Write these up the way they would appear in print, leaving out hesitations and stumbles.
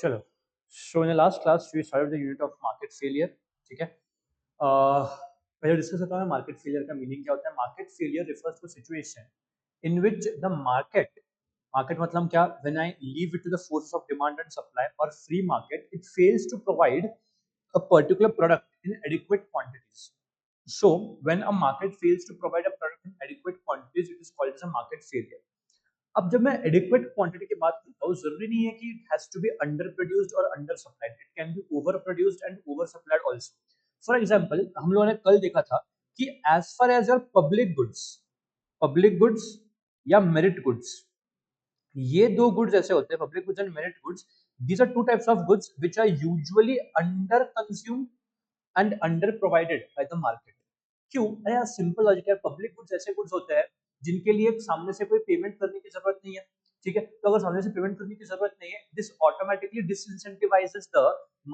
चलो, so in the last class we started the unit of market failure. ठीक है, पहले डिस्कस करता हूँ मार्केट फेलियर का मीनिंग क्या होता है. Market failure refers to situation in which the market मतलब क्या, when I leave it to the forces of demand and supply और free market it fails to provide a particular product in adequate quantities. So when a market fails to provide a product in adequate quantities, it is called as a market failure. अब जब मैं adequate quantity की बात करता हूँ, जरूरी नहीं है कि it has to be under produced और under supplied, it can be over produced and over supplied also. For example, हम लोगों ने कल देखा था कि as far as your public goods या मेरिट गुड्स, ये दो गुड्स ऐसे होते हैं, public goods and merit goods. These are two types of goods which are usually under consumed and under provided by the market. क्यों? अरे यार, simple logic है. पब्लिक गुड्स ऐसे गुड्स होते हैं जिनके लिए सामने से कोई पेमेंट करने की जरूरत नहीं है. ठीक है, तो अगर सामने से पेमेंट करने की जरूरत नहीं है, this automatically disincentivises the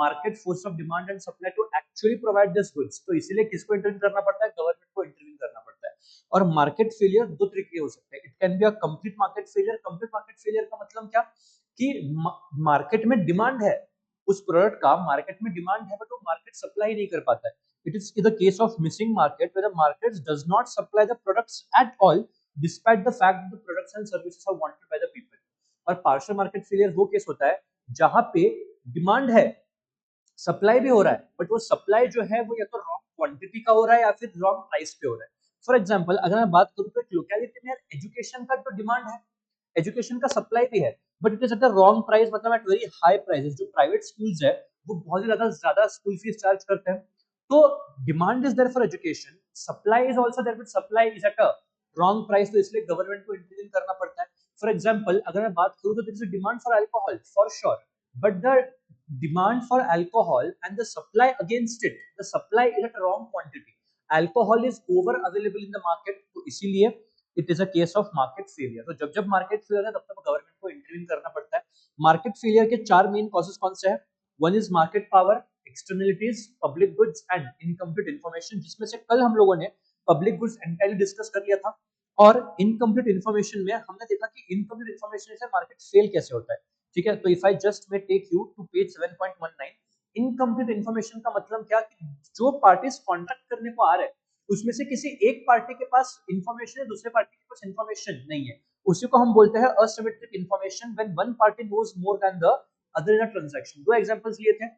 market force of demand and supply to actually provide this goods. तो इसीलिए किसको इंटरवीन करना पड़ता है? गवर्नमेंट को इंटरवीन करना पड़ता है. और मार्केट फेलियर दो तरीके हो सकते हैं. It can be a complete market failure. Complete market failure का मतलब क्या कि मार्केट में डिमांड है, उस प्रोडक्ट का मार्केट में डिमांड है, बट वो मार्केट सप्लाई नहीं कर पाता है. It is in the case of missing market where the market does not supply the products at all despite the fact that the products and services are wanted by the people. और partial market failure वो case होता है जहां पे demand है, supply भी हो रहा है, बट वो सप्लाई जो है वो या तो रॉन्ग क्वांटिटी का हो रहा है या फिर रॉन्ग प्राइस पे हो रहा है. फॉर एग्जांपल, अगर मैं बात करूं तो एक लोकेलिटी में एजुकेशन का तो डिमांड है, एजुकेशन का सप्लाई भी है, but it is at a wrong price, मतलब एट वेरी हाई प्राइसेस. जो प्राइवेट स्कूल्स है वो बहुत ही ज्यादा स्कूल फीस चार्ज करते हैं. तो demand is there for education, supply is also there, but supply is at a wrong price. तो इसलिए गवर्नमेंट को इंटरवीन करना पड़ता है. फॉर एग्जांपल, अगर मैं बात करूं तो there is a demand for alcohol for sure, but the demand for alcohol and the supply against it, the supply is at a wrong quantity. Alcohol is over available in the market, तो इसीलिए it is a case of market failure. तो जब जब market failure है तब तब government को intervene करना पड़ता है. मार्केट फेलियर के चार मेन कॉजेस कौन से हैं? One is market power, externalities, public goods and incomplete information, जिसमें से कल हम लोगों ने पब्लिक गुड्स एंटायरली डिस्कस कर लिया था. और इनकम्प्लीट इन्फॉर्मेशन में हमने देखा कि इनकम्प्लीट इन्फॉर्मेशन से मार्केट फेल कैसे होता है. ठीक है, तो if I just may take you to page 7.19, incomplete information का मतलब क्या कि जो पार्टीज कॉन्ट्रैक्ट करने को आ रहे हैं उसमें से किसी एक पार्टी के पास इंफॉर्मेशन है, दूसरे पार्टी के पास इंफॉर्मेशन नहीं है. उसी को हम बोलते हैं asymmetric information, when one party knows more than the other in a transaction. दो एग्जांपल्स लिए थे.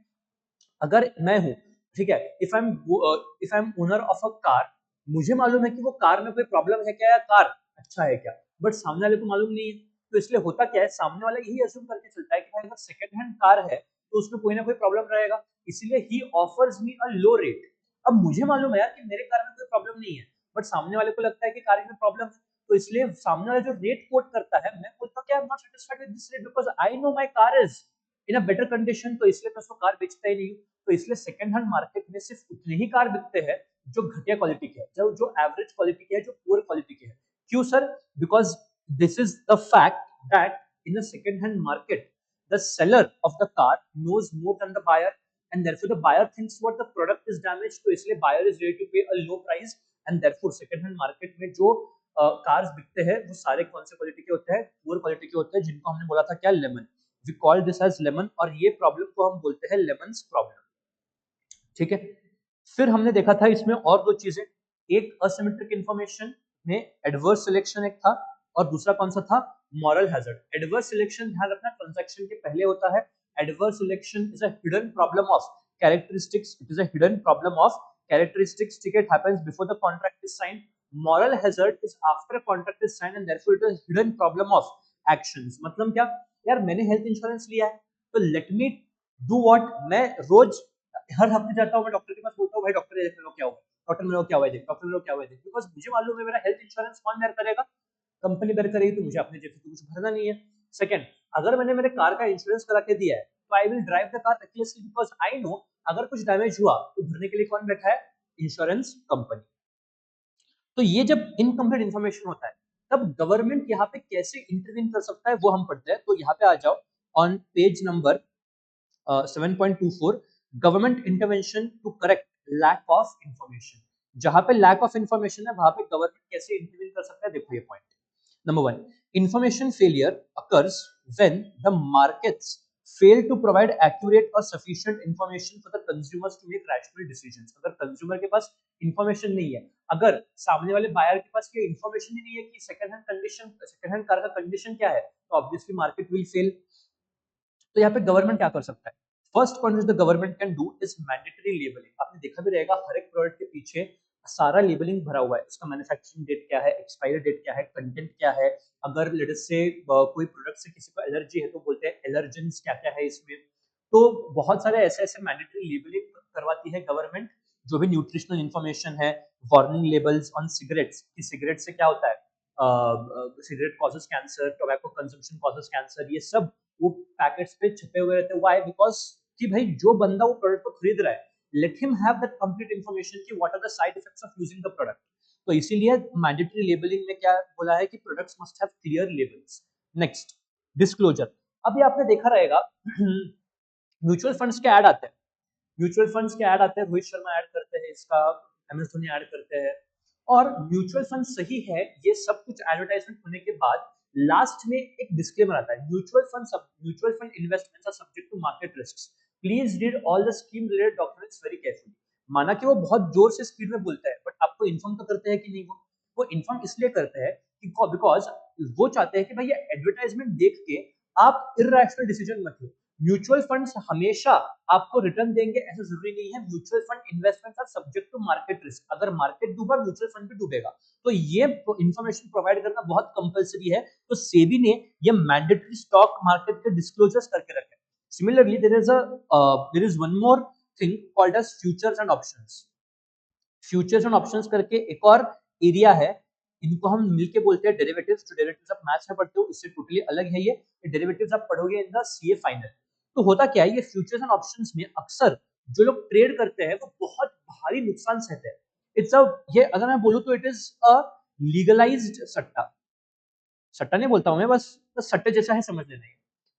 अगर मैं हूं, ठीक है, if I am owner of a car, मुझे मालूम है कि वो कार में कोई प्रॉब्लम है क्या या कार अच्छा है क्या, बट सामने वाले को मालूम नहीं है. तो इसलिए होता क्या है, सामने वाला यही अज्यूम करके चलता है कि भाई अगर सेकंड हैंड कार है तो उसमें कोई ना कोई प्रॉब्लम रहेगा, इसलिए ही ऑफर्स मी अ लो रेट. अब मुझे मालूम है यार कि मेरे कार में कोई प्रॉब्लम नहीं है, बट सामने वाले को लगता है कि कार में प्रॉब्लम है, तो इसलिए सामने वाला जो रेट कोट करता है, मैं बोलता हूँ कि I am not satisfied with this rate because I know my car is in a better condition, तो इसलिए मैं उसको कार बेचता ही नहीं हूँ. तो इसलिए सेकंड हैंड मार्केट में सिर्फ उतने ही कार बिकते हैं जो घटिया क्वालिटी के हैं, जो एवरेज क्वालिटी के हैं, जो पुअर क्वालिटी के हैं. क्यों sir? Because this is the fact that in a second hand market the seller of the car knows more than the buyer, and therefore the buyer thinks what the product is damaged, तो इसलिए buyer is ready to pay a low price, and therefore second hand market में जो cars बिकते हैं वो सारे कौन से क्वालिटी के होते हैं? पुअर क्वालिटी के होते हैं, जिनको हमने बोला था क्या? Lemon. We call this as lemon, और ये प्रॉब्लम को हम बोलते हैं लेमन्स प्रॉब्लम. ठीक है, फिर हमने देखा था इसमें और दो चीजें. एक असिमेट्रिक इंफॉर्मेशन में एडवर्स सिलेक्शन एक था, और दूसरा कौन सा था? Moral hazard. एडवर्स सिलेक्शन ध्यान रखना ट्रांजैक्शन के पहले होता है. Adverse selection is a hidden problem of characteristics, it is a hidden problem of characteristics. ठीक है, it happens before the contract is signed. Moral hazard is after contract is signed, and therefore it is hidden problem of actions. मतलब क्या यार, मैंने health insurance लिया है तो let me do what, मैं रोज हर हफ्ते जाता हूँ, मैं डॉक्टर के पास बोलता हूँ भाई डॉक्टर देख लो क्या हुआ, डॉक्टर मेरे को क्या हुआ है देख, डॉक्टर मेरे को क्या हुआ है देख, बिकॉज मुझे मालूम है मेरा हेल्थ इंश्योरेंस कौन बेयर करेगा? कंपनी बेयर करेगी, तो मुझे अपने जेब से कुछ भरना नहीं है. सेकंड, अगर मैंने मेरे कार का इंश्योरेंस करा के दिया है तो I will drive the car recklessly, because I know अगर कुछ डैमेज हुआ तो भरने के लिए कौन बैठा है? Insurance company. तो ये जब इनकम्प्लीट इंफॉर्मेशन होता है तब गवर्नमेंट यहाँ पे कैसे इंटरवीन कर सकता है वो हम पढ़ते हैं. तो यहाँ पे आ जाओ on page number 7.24, government intervention to correct lack of information. जहां पे लैक ऑफ इंफॉर्मेशन है वहां पे गवर्नमेंट कैसे इंटरवीन कर सकता है, देखो ये point. Number one, information failure occurs when the markets fail to provide accurate or sufficient information for the consumers to make rational decisions. अगर कंज्यूमर के पास इंफॉर्मेशन नहीं है, अगर सामने वाले बायर के पास ये इंफॉर्मेशन ही नहीं है कि सेकंड हैंड कार का कंडीशन क्या है, तो ऑब्वियसली मार्केट विल फेल. तो यहाँ पे गवर्नमेंट क्या कर सकता है? First point the government can do is mandatory labelling. आपने देखा भी रहेगा हर एक प्रोडक्ट के पीछे सारा लेबलिंग भरा हुआ है. इसका मैन्युफैक्चरिंग डेट क्या है, एक्सपायरी डेट क्या है, कंटेंट क्या है. अगर लेट अस से कोई प्रोडक्ट से किसी को एलर्जी है तो बोलते हैं एलर्जेंस क्या क्या है इसमें. तो बहुत सारे ऐसे ऐसे मैंडेटरी लेबलिंग करवाती है गवर्नमेंट. जो भी न्यूट्रिशनल इंफॉर्मेशन है, वार्निंग लेबल्स ऑन सिगरेट्स कि सिगरेट से क्या होता है, cigarette causes cancer, tobacco consumption causes cancer, ये सब वो पैकेट्स पे छपे हुए रहते हैं. व्हाई? बिकॉज कि भाई जो बंदा वो प्रोडक्ट को खरीद रहा है, let him have that complete information कि what are the side effects of using the product. तो इसीलिए मैंडेटरी लेबलिंग में क्या बोला है कि products must have clear labels. Next, disclosure. अभी आपने देखा रहेगा म्यूचुअल फंड्स के ऐड आते हैं. म्यूचुअल फंड्स के ऐड आते हैं, रोहित शर्मा ऐड करते हैं इसका, एमएस धोनी ऐड करते हैं. और म्यूचुअल फंड सही है, ये सब कुछ एडवर्टाइजमेंट होने के बाद लास्ट में एक डिस्क्लेमर आता है, mutual fund investments are subject to market risks, please read all the scheme related documents very carefully. माना कि वो बहुत जोर से स्पीड में बोलता है, बट आपको इन्फॉर्म तो करते हैं कि नहीं. वो इन्फॉर्म इसलिए करते हैं कि बिकॉज वो चाहते हैं कि भाई ये एडवर्टाइजमेंट देख के आप इरैशनल डिसीजन मत लो. म्यूचुअल फंड्स हमेशा आपको रिटर्न देंगे ऐसा जरूरी नहीं है. Mutual fund investments are subject to market risk. अगर मार्केट डूबा, म्यूचुअल फंड भी डूबेगा. तो ये इंफॉर्मेशन प्रोवाइड करना बहुत कंपलसरी है. तो सेबी ने ये मैंडेटरी स्टॉक मार्केट के डिस्क्लोजर्स करके रखे. Similarly there is one more thing called as futures and options. Futures and options करके एक और एरिया है, इनको हम मिलके बोलते हैं डेरिवेटिव्स. जो डेरिवेटिव्स आप मैथ्स में पढ़ते हो उससे टोटली अलग है. ये डेरिवेटिव्स आप पढ़ोगे इन द सीए फाइनल. तो होता क्या है, ये फ्यूचर्स एंड ऑप्शंस में अक्सर जो लोग ट्रेड करते हैं वो बहुत भारी नुकसान सहते हैं. इट्स अ ये अगर मैं बोलूं तो इट इज अ लीगलाइज्ड सट्टा. सट्टा नहीं बोलता हूं मैं, बस तो सट्टे जैसा है, समझ लेना.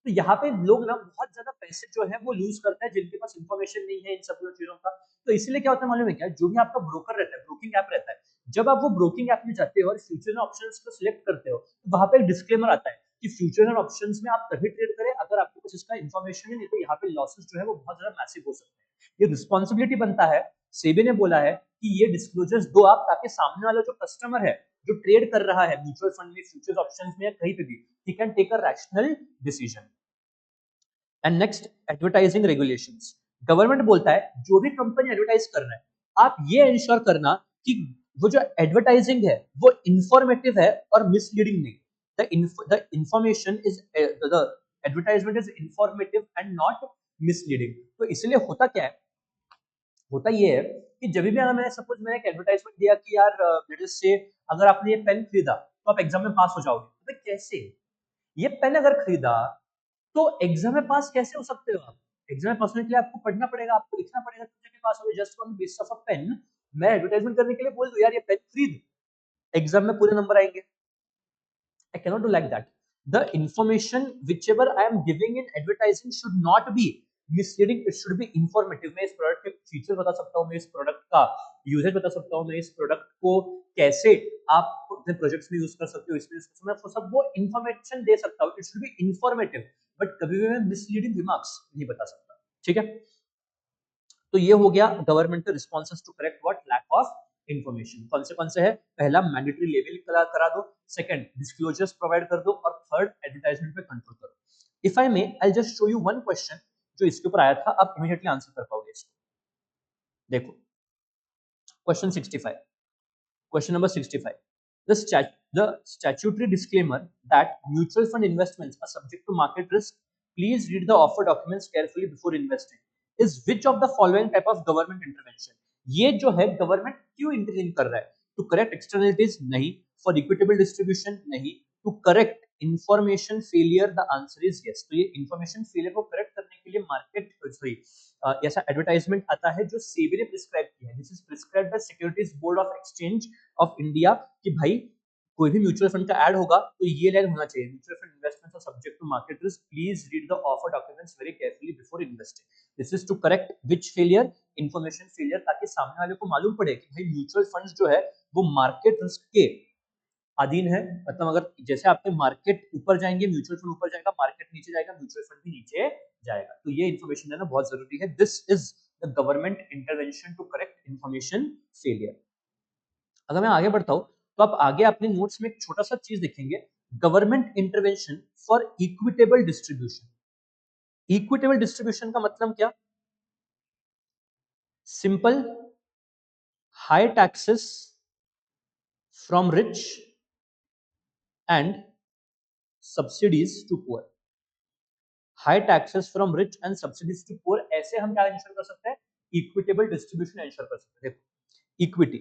तो यहाँ पे लोग ना बहुत ज्यादा पैसे जो है वो लूज करते हैं जिनके पास इन्फॉर्मेशन नहीं है इन सब चीजों का. तो इसीलिए क्या होता है मालूम है क्या, जो भी आपका ब्रोकर रहता है, ब्रोकिंग ऐप रहता है, जब आप वो ब्रोकिंग ऐप में जाते हो और फ्यूचर ऑप्शंस को सिलेक्ट करते हो तो वहां पे एक डिस्क्लेमर आता है कि फ्यूचर एंड ऑप्शंस में आप तभी ट्रेड करें अगर आपको कुछ इसका इन्फॉर्मेशन है, नहीं तो यहाँ पे लॉसेस जो है वो बहुत ज्यादा मैसिव हो सकते हैं. ये रिस्पॉन्सिबिलिटी बनता है, सेबी ने बोला है कि ये डिस्क्लोजर्स दो आप, ताकि सामने वाला जो कस्टमर है जो ट्रेड कर रहा है म्यूचुअल फंड में, फ्यूचर्स ऑप्शंस में या कहीं पे भी, he can take a rational decision. And next, advertising regulations. Government बोलता है जो भी कंपनी एडवर्टाइज कर रहा है, आप ये इंश्योर करना कि वो जो एडवर्टाइजिंग है वो इंफॉर्मेटिव है और मिसलीडिंग नहीं. The information is the advertisement is informative and not misleading. तो इसलिए होता क्या है, होता ये है कि जब भी अगर मैंने सपोज मैंने एक एडवर्टाइजमेंट दिया कि यार लेट अस से अगर आपने ये पेन खरीदा तो आप एग्जाम में पास हो जाओगे, तो कैसे? ये पेन अगर खरीदा तो एग्जाम में पास कैसे हो सकते हो आप? एग्जाम में पास होने के लिए आपको पढ़ना पड़ेगा, आपको लिखना पड़ेगा, तो पास हो just on basis of a pen. मैं एडवर्टाइजमेंट करने के लिए बोल दूं यार ये पेन खरीद, एग्जाम में पूरे नंबर आएंगे. I cannot do like that. The information whichever I am giving in advertising should not be misleading. It should be informative. मैं इस प्रोडक्ट के फीचर बता सकता हूँ, मैं इस प्रोडक्ट का यूजेज बता सकता हूँ, मैं इस प्रोडक्ट को कैसे आप अपने प्रोजेक्ट्स में यूज कर सकते हो, इसमें यूज कर सकते हो, मैं आपको सब वो इन्फॉर्मेशन दे सकता हूँ. It should be informative, but कभी भी मैं मिसलीडिंग रिमार्क्स नहीं बता सकता. ठीक है, तो ये हो गया governmental responses to correct what lack of information. कौन से है? पहला मैंडेटरी लेबलिंग करा दो, सेकंड डिस्क्लोजर्स प्रोवाइड कर दो, और थर्ड एडवर्टाइजमेंट पे कंट्रोल करो. If I may I just show you one question जो इसके ऊपर आया था, आप इमीडिएटली आंसर कर पाओगे इसको. देखो question 65, question number 65. The statutory disclaimer that mutual fund investments are subject to market risk. Please read the offer documents carefully before investing. Is which of the following type of government intervention? ये जो है government क्यों intervene कर रहा है? To correct externalities? नहीं. For equitable distribution? नहीं. To correct information failure? The answer is yes. तो ये इंफॉर्मेशन फेलियर को करेक्ट करने के लिए मार्केट सॉरी ऐसा एडवर्टाइजमेंट आता है जो सेबी ने प्रिस्क्राइब किया है. This is prescribed bye securities board of exchange of India कि भाई कोई भी म्यूचुअल फंड का ऐड होगा तो ये लाइन होना चाहिए, mutual fund investments are subject to market risk, please read the offer documents very carefully before investing. This is to correct which failure? Information failure, ताकि सामने वाले को मालूम पड़े कि भाई म्यूचुअल फंड्स जो है वो मार्केट रिस्क के अधीन है, मतलब अगर जैसे आपके मार्केट ऊपर जाएंगे म्यूचुअल फंड ऊपर जाएगा, मार्केट नीचे जाएगा म्यूचुअल फंड भी नीचे जाएगा। तो ये इन्फॉर्मेशन देना बहुत जरूरी है। This is the government intervention to correct information failure. अगर मैं आगे बढ़ता हूं तो आप आगे अपने नोट्स में एक छोटा सा चीज देखेंगे, government intervention for equitable distribution. Equitable distribution का मतलब क्या? Simple, high taxes from rich and subsidies to poor. High taxes from rich and subsidies to poor, ऐसे हम क्या इंश्योर कर सकते हैं? इक्विटेबल डिस्ट्रीब्यूशन इंश्योर कर सकते हैं। देखो, equity,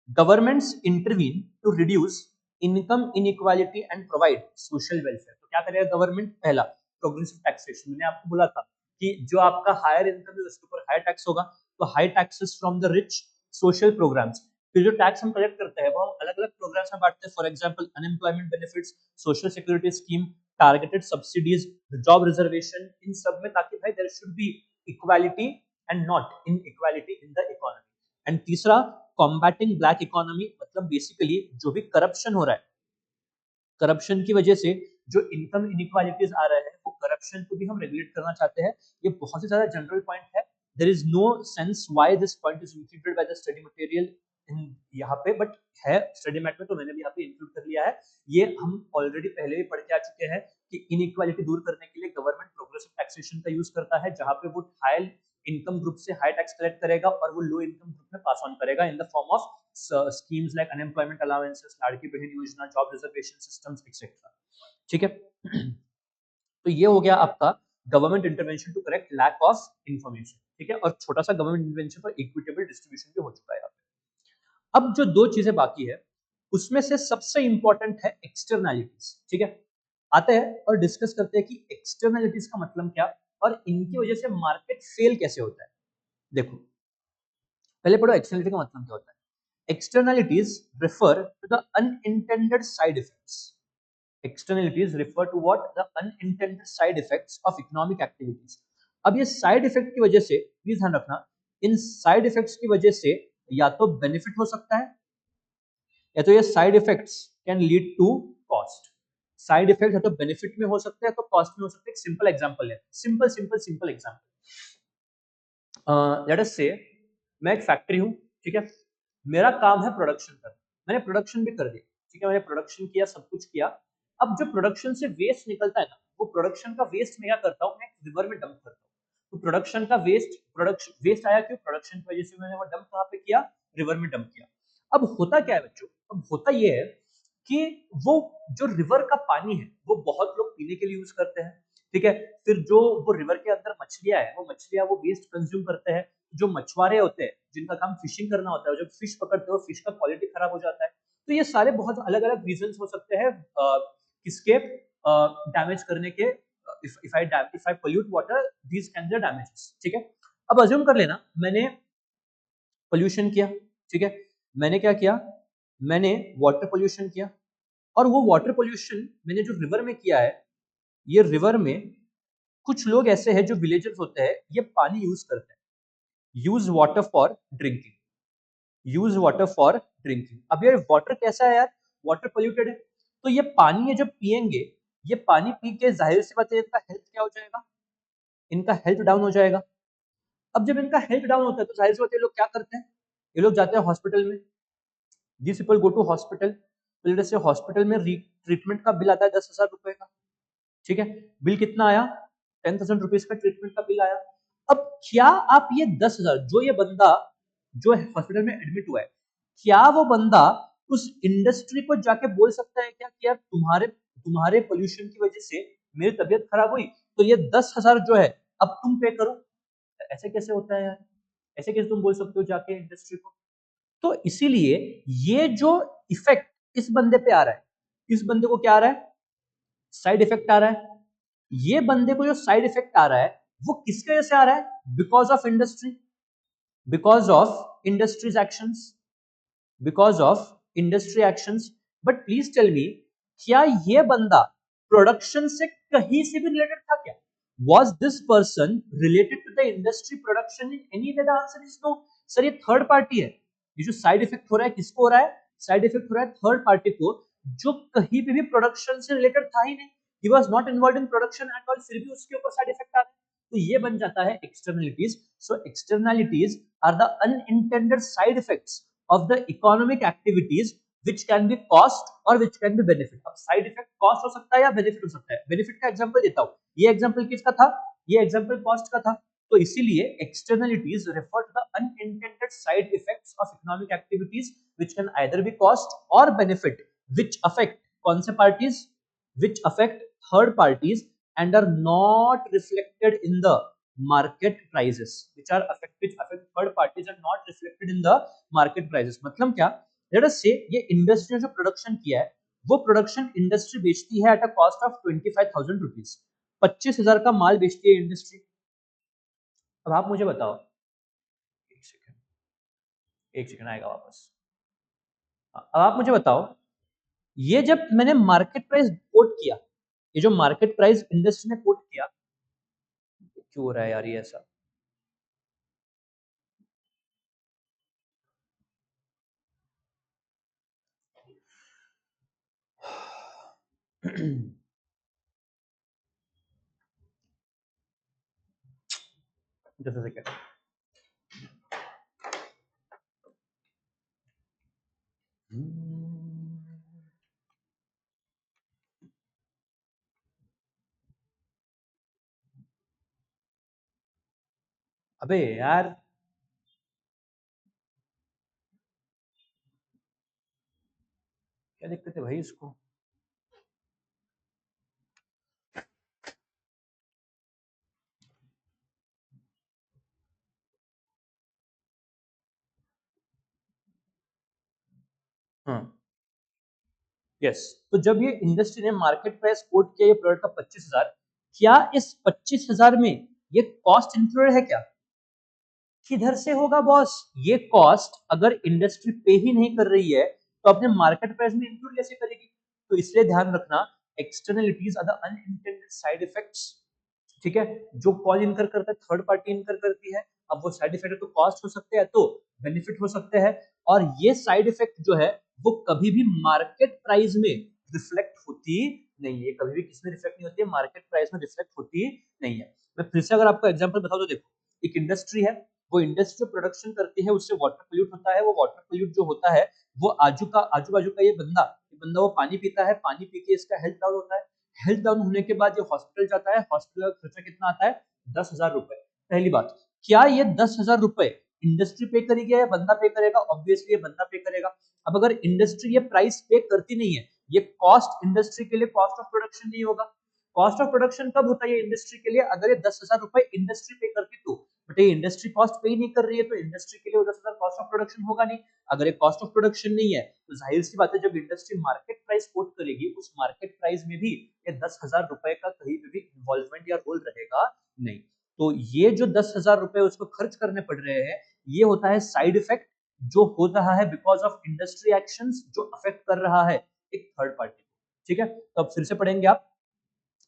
governments intervene to reduce income inequality and provide social welfare. तो क्या करेगा गवर्नमेंट? पहला, प्रोग्रेसिव टैक्सेशन। मैंने आपको बोला था कि जो आपका हायर इनकम है उसके ऊपर हायर टैक्स होगा, तो high taxes from the rich, social programs. फिर जो टैक्स हम कलेक्ट करते हैं वो हम अलग अलग प्रोग्राम्स में बांटते हैं, for example unemployment benefits, social security scheme, targeted subsidies, job reservation, इन सब में, ताकि भाई there should be equality and not inequality in the economy. And तीसरा, कॉम्बैटिंग ब्लैक इकोनॉमी, मतलब बेसिकली जो भी करप्शन हो रहा है, करप्शन की वजह से जो इनकम इनइक्वालिटीज आ रहे हैं, वो करप्शन को भी हम रेगुलेट करना चाहते हैं। ये बहुत ही ज्यादा जनरल पॉइंट है, there is no sense why this point is included by the study material in यहाँ पे, बट है स्टडी मैट में, तो मैंने भी यहाँ पे इंक्लूड कर लिया है। ये हम ऑलरेडी पहले भी पढ़ के आ चुके हैं कि इनइक्वालिटी दूर करने के लिए गवर्नमेंट प्रोग्रेसिव टैक्सेशन का यूज करता है, जहां पे वो हाई इनकम ग्रुप से हाई टैक्स कलेक्ट करेगा और वो लो इनकम ग्रुप में पास ऑन करेगा in the form of schemes like unemployment allowances, लाड़की बहन योजना, जॉब रिजर्वेशन सिस्टम्स एक्सेट्रा। ठीक है, तो ये हो गया आपका government intervention to correct lack of information. ठीक है, और छोटा सा गवर्नमेंट इंटरवेंशन पर इक्विटेबल डिस्ट्रीब्यूशन भी हो चुका है। अब जो दो चीजें बाकी है उसमें से सबसे इंपॉर्टेंट है एक्सटर्नैलिटीज। ठीक है, आते हैं और डिस्कस करते हैं कि एक्सटर्नैलिटीज का मतलब क्या और इनकी वजह से मार्केट फेल कैसे होता है। देखो, पहले पढ़ो एक्सटर्नैलिटी का मतलब क्या होता है। Externalities refer to the unintended side effects. Externalities refer to what? The unintended side effects of economic activities. अब ये साइड इफेक्ट की वजह से, प्लीज ध्यान रखना, इन साइड इफेक्ट्स की वजह से या तो बेनिफिट हो सकता है या तो ये side effects can lead to cost. Side effect या तो बेनिफिट में हो सकते हैं तो कॉस्ट में हो सकते हैं। सिंपल एग्जांपल है, simple simple simple example, late us से मैं एक फैक्ट्री हूँ। ठीक है, मेरा काम है प्रोडक्शन करना, मैंने प्रोडक्शन भी कर दी। ठीक है, मैंने प्रोडक्शन किया, सब कुछ किया। अब जो प्रोडक्शन से वेस्ट निकलता है ना, वो प्रोडक्शन का वेस्ट मैं क्या करता हूँ, मैं रिवर में डंप करता हूँ। तो प्रोडक्शन का वेस्ट, प्रोडक्शन वेस्ट आया क्यों? प्रोडक्शन की वजह से मैंने वो डंप कहाँ पे किया? रिवर में डंप किया। अब होता क्या है बच्चों? अब होता ये है कि वो जो रिवर का पानी है वो बहुत लोग पीने के लिए यूज करते हैं। ठीक है, फिर जो वो रिवर के अंदर मछलियां है, वो मछलियां वो वेस्ट कंज्यूम करते हैं। जो मछुआरे होते हैं जिनका काम फिशिंग करना होता है, जो फिश पकड़ते हो, फिश का क्वालिटी खराब हो जाता है। तो ये सारे बहुत अलग अलग रीजन हो सकते हैं किसके डैमेज करने के। If I pollute water, these can be damages. ठीक है, अब अज्यूम कर लेना मैंने पोल्यूशन किया। ठीक है, मैंने क्या किया? मैंने वाटर पोल्यूशन किया, और वो वाटर पोल्यूशन मैंने जो रिवर में किया है, ये रिवर में कुछ लोग ऐसे हैं जो विलेजर्स होते हैं, ये पानी यूज करते हैं, use water for drinking, use water for drinking. अब ये वाटर कैसा है यार? वाटर पोल्यूटेड है, तो ये पानी ये जब पिएंगे, ये पानी पी के जाहिर सी बात है इनका हेल्थ क्या हो जाएगा? इनका हेल्थ डाउन हो जाएगा। अब जब इनका हेल्थ डाउन होता है तो जाहिर सी बात है ये लोग क्या करते हैं? ये लोग जाते हैं हॉस्पिटल में। This people go to hospital, तो जैसे हॉस्पिटल में ट्रीटमेंट का बिल आता है 10,000 रुपए का। ठीक है, बिल कितना आया? 10,000 रुपीज का ट्रीटमेंट का बिल आया। अब क्या आप ये 10,000, जो ये बंदा जो हॉस्पिटल में एडमिट हुआ है, क्या वो बंदा उस इंडस्ट्री को जाके बोल सकता है क्या कि यार तुम्हारे तुम्हारे पोल्यूशन की वजह से मेरी तबीयत खराब हुई, तो ये 10,000 जो है अब तुम पे करो? ऐसे कैसे होता है यार? ऐसे कैसे तुम बोल सकते हो जाके इंडस्ट्री को? तो इसीलिए ये जो इफेक्ट इस बंदे पे आ रहा है, इस बंदे को क्या आ रहा है? साइड इफेक्ट आ रहा है। ये बंदे को जो साइड इफेक्ट आ रहा है वो किसके वजह से आ रहा है? Because of industry, because of industries actions, because of industry actions. But please tell me, क्या ये बंदा प्रोडक्शन से कहीं से भी रिलेटेड था क्या? Was this person related to the industry production in any way? The answer is no. Sir ये थर्ड पार्टी है। ये जो साइड इफेक्ट हो रहा है किसको हो रहा है? साइड इफेक्ट हो रहा है थर्ड पार्टी को, जो कहीं पे भी प्रोडक्शन से रिलेटेड था ही नहीं, he was not involve in production at all, फिर भी उसके ऊपर साइड इफेक्ट आ रहा है, तो ये बन जाता है externalities. So externalities are the unintended side effects of the economic activities which can be cost और which can be benefit। अब साइड इफेक्ट कॉस्ट हो सकता है या बेनिफिट हो सकता है। बेनिफिट का एग्जांपल देता हूं, ये एग्जांपल किसका था, ये एग्जांपल कॉस्ट का था। तो इसीलिए externalities refer to the unintended side effects of economic activities which can either be cost or benefit which affect कौन से parties, which affect third parties and are not reflected in the market prices, which affect third parties and not reflected in the market prices। मतलब क्या, late us से ये industry ने जो production किया है, वो प्रोडक्शन इंडस्ट्री बेचती है at a cost of 25,000 rupees, 25,000 का माल बेचती है इंडस्ट्री। अब आप मुझे बताओ, एक सेकंड, एक सेकंड आएगा वापस। अब आप मुझे बताओ, ये जब मैंने मार्केट प्राइस कोट किया, ये जो मार्केट प्राइस इंडस्ट्री ने कोट किया, क्यों हो रहा है यार ये ऐसा? जैसे सेकंड, अबे यार क्या दिक्कत है भाई इसको? हाँ यस, तो जब ये इंडस्ट्री ने मार्केट प्राइस कोट किया ये प्रोडक्ट का 25,000, क्या इस 25,000 में ये कॉस्ट इंक्लूडेड है क्या? किधर से होगा बॉस? ये कॉस्ट अगर इंडस्ट्री पे ही नहीं कर रही है तो अपने मार्केट प्राइस में इंक्लूड कैसे करेगी? तो इसलिए ध्यान रखना, externalities are the unintended side effects, ठीक है, जो कौन इनकर करता है, थर्ड पार्टी इनकर करती है। अब वो साइड इफेक्ट तो कॉस्ट हो सकते हैं तो बेनिफिट हो सकते हैं, और ये साइड इफेक्ट जो है वो कभी भी मार्केट प्राइस में रिफ्लेक्ट होती नहीं है, कभी भी किसमें रिफ्लेक्ट नहीं होती है, मार्केट प्राइस में रिफ्लेक्ट होती नहीं है। मैं फिर से अगर आपको एग्जांपल बताऊं तो देखो, एक इंडस्ट्री है, वो इंडस्ट्री जो प्रोडक्शन करती है उससे वाटर पोल्यूट होता है, वो वाटर पोल्यूट जो होता है वो आजू बाजू का ये बंदा वो पानी पीता है, पानी पी के इसका हेल्थ डाउन होता है, हेल्थ डाउन होने के बाद ये हॉस्पिटल जाता है, हॉस्पिटल का खर्चा कितना आता है, 10,000 रुपए। पहली बात, क्या ये 10,000 रुपए इंडस्ट्री पे करेगी या बंदा पे करेगा? ऑब्वियसली ये बंदा पे करेगा। अब अगर इंडस्ट्री ये प्राइस पे करती नहीं है, ये कॉस्ट इंडस्ट्री के लिए कॉस्ट ऑफ प्रोडक्शन नहीं होगा। कॉस्ट ऑफ प्रोडक्शन कब होता है इंडस्ट्री के लिए? अगर ये 10,000 रुपए इंडस्ट्री पे करती तो, बट ये इंडस्ट्री कॉस्ट पे ही नहीं कर रही है तो इंडस्ट्री के लिए वो 10,000 कॉस्ट ऑफ प्रोडक्शन होगा नहीं। अगर ये कॉस्ट ऑफ प्रोडक्शन नहीं है तो जाहिर सी बात है जब इंडस्ट्री मार्केट प्राइस कोट करेगी उस मार्केट प्राइस में भी ये 10,000 रुपए का कहीं पे भी इन्वॉल्वमेंट या रोल रहेगा नहीं। तो ये जो 10,000 रुपए उसको खर्च करने पड़ रहे हैं, ये होता है साइड इफेक्ट जो हो रहा है बिकॉज ऑफ इंडस्ट्री एक्शंस जो अफेक्ट कर रहा है एक थर्ड पार्टी। ठीक है, तो अब फिर से पढ़ेंगे आप।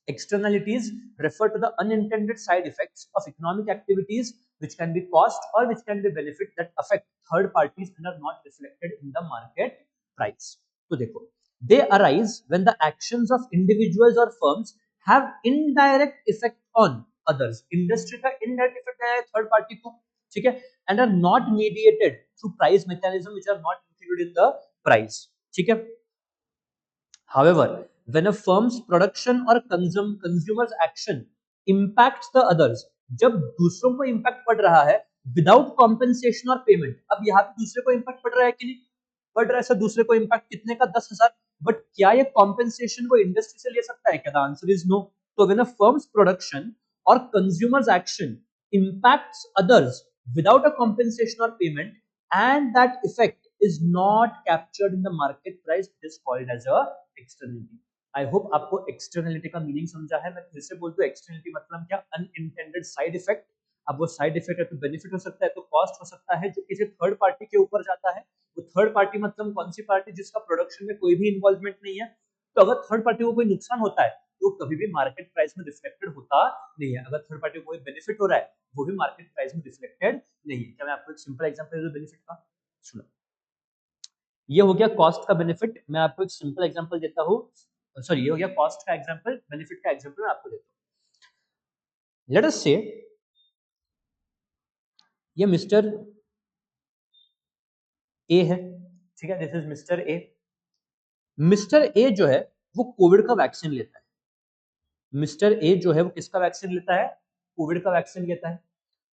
Externalities refer to the unintended side effects of economic activities which can be cost or which can be benefit that affect third parties and are not reflected in the market price। तो देखो, they arise when the actions of individuals or firms have indirect effect on others। Industry का indirect effect है third party को, ठीक है, and are not mediated through price mechanism which are not included in the price। ठीक है, however, when a firm's production or consumer's action impacts the others, जब दूसरों को इम्पैक्ट पड़ रहा है विदाउट कॉम्पेंसेशन और पेमेंट, अब यहाँ पे दूसरे को इम्पैक्ट पड़ रहा है कि नहीं पड़ रहा है सर? दूसरे को इम्पैक्ट कितने का, 10,000, बट क्या ये कॉम्पेंसेशन वो इंडस्ट्री से ले सकता है क्या? The answer is no. तो व्हेन अ फर्म्स प्रोडक्शन और consumers action impacts others without a compensation or payment and that effect is not captured in the market price, it is called as a externality। I hope आपको externality का meaning समझा है। मैं फिर से बोलता हूँ, एक्सटर्नलिटी मतलब क्या, अनइंटेंडेड साइड इफेक्ट। अब वो साइड इफेक्ट है तो बेनिफिट हो सकता है तो कॉस्ट हो सकता है जो किसी थर्ड पार्टी के ऊपर जाता है। वो थर्ड पार्टी मतलब कौन सी पार्टी? जिसका प्रोडक्शन में कोई भी इन्वॉल्वमेंट नहीं है। तो अगर थर्ड पार्टी को कोई नुकसान होता है तो कभी भी मार्केट प्राइस में रिफ्लेक्टेड होता नहीं है। अगर थर्ड पार्टी को कोई बेनिफिट हो रहा है वो भी मार्केट प्राइस में रिफ्लेक्टेड नहीं है। क्या मैं आपको एक सिंपल एग्जांपल दे दूं बेनिफिट का? सुनो, ये हो गया कॉस्ट का बेनिफिट। मैं आपको एक सिंपल एग्जांपल देता हूँ, सॉरी, ये हो गया कॉस्ट का एग्जांपल, बेनिफिट का एग्जांपल मैं आपको देता हूँ। लेट अस से ये मिस्टर ए है, ठीक है, this is mister A. Mister A जो है वो कोविड का वैक्सीन लेता है। मिस्टर ए जो है वो किसका वैक्सीन लेता है? कोविड का वैक्सीन लेता है।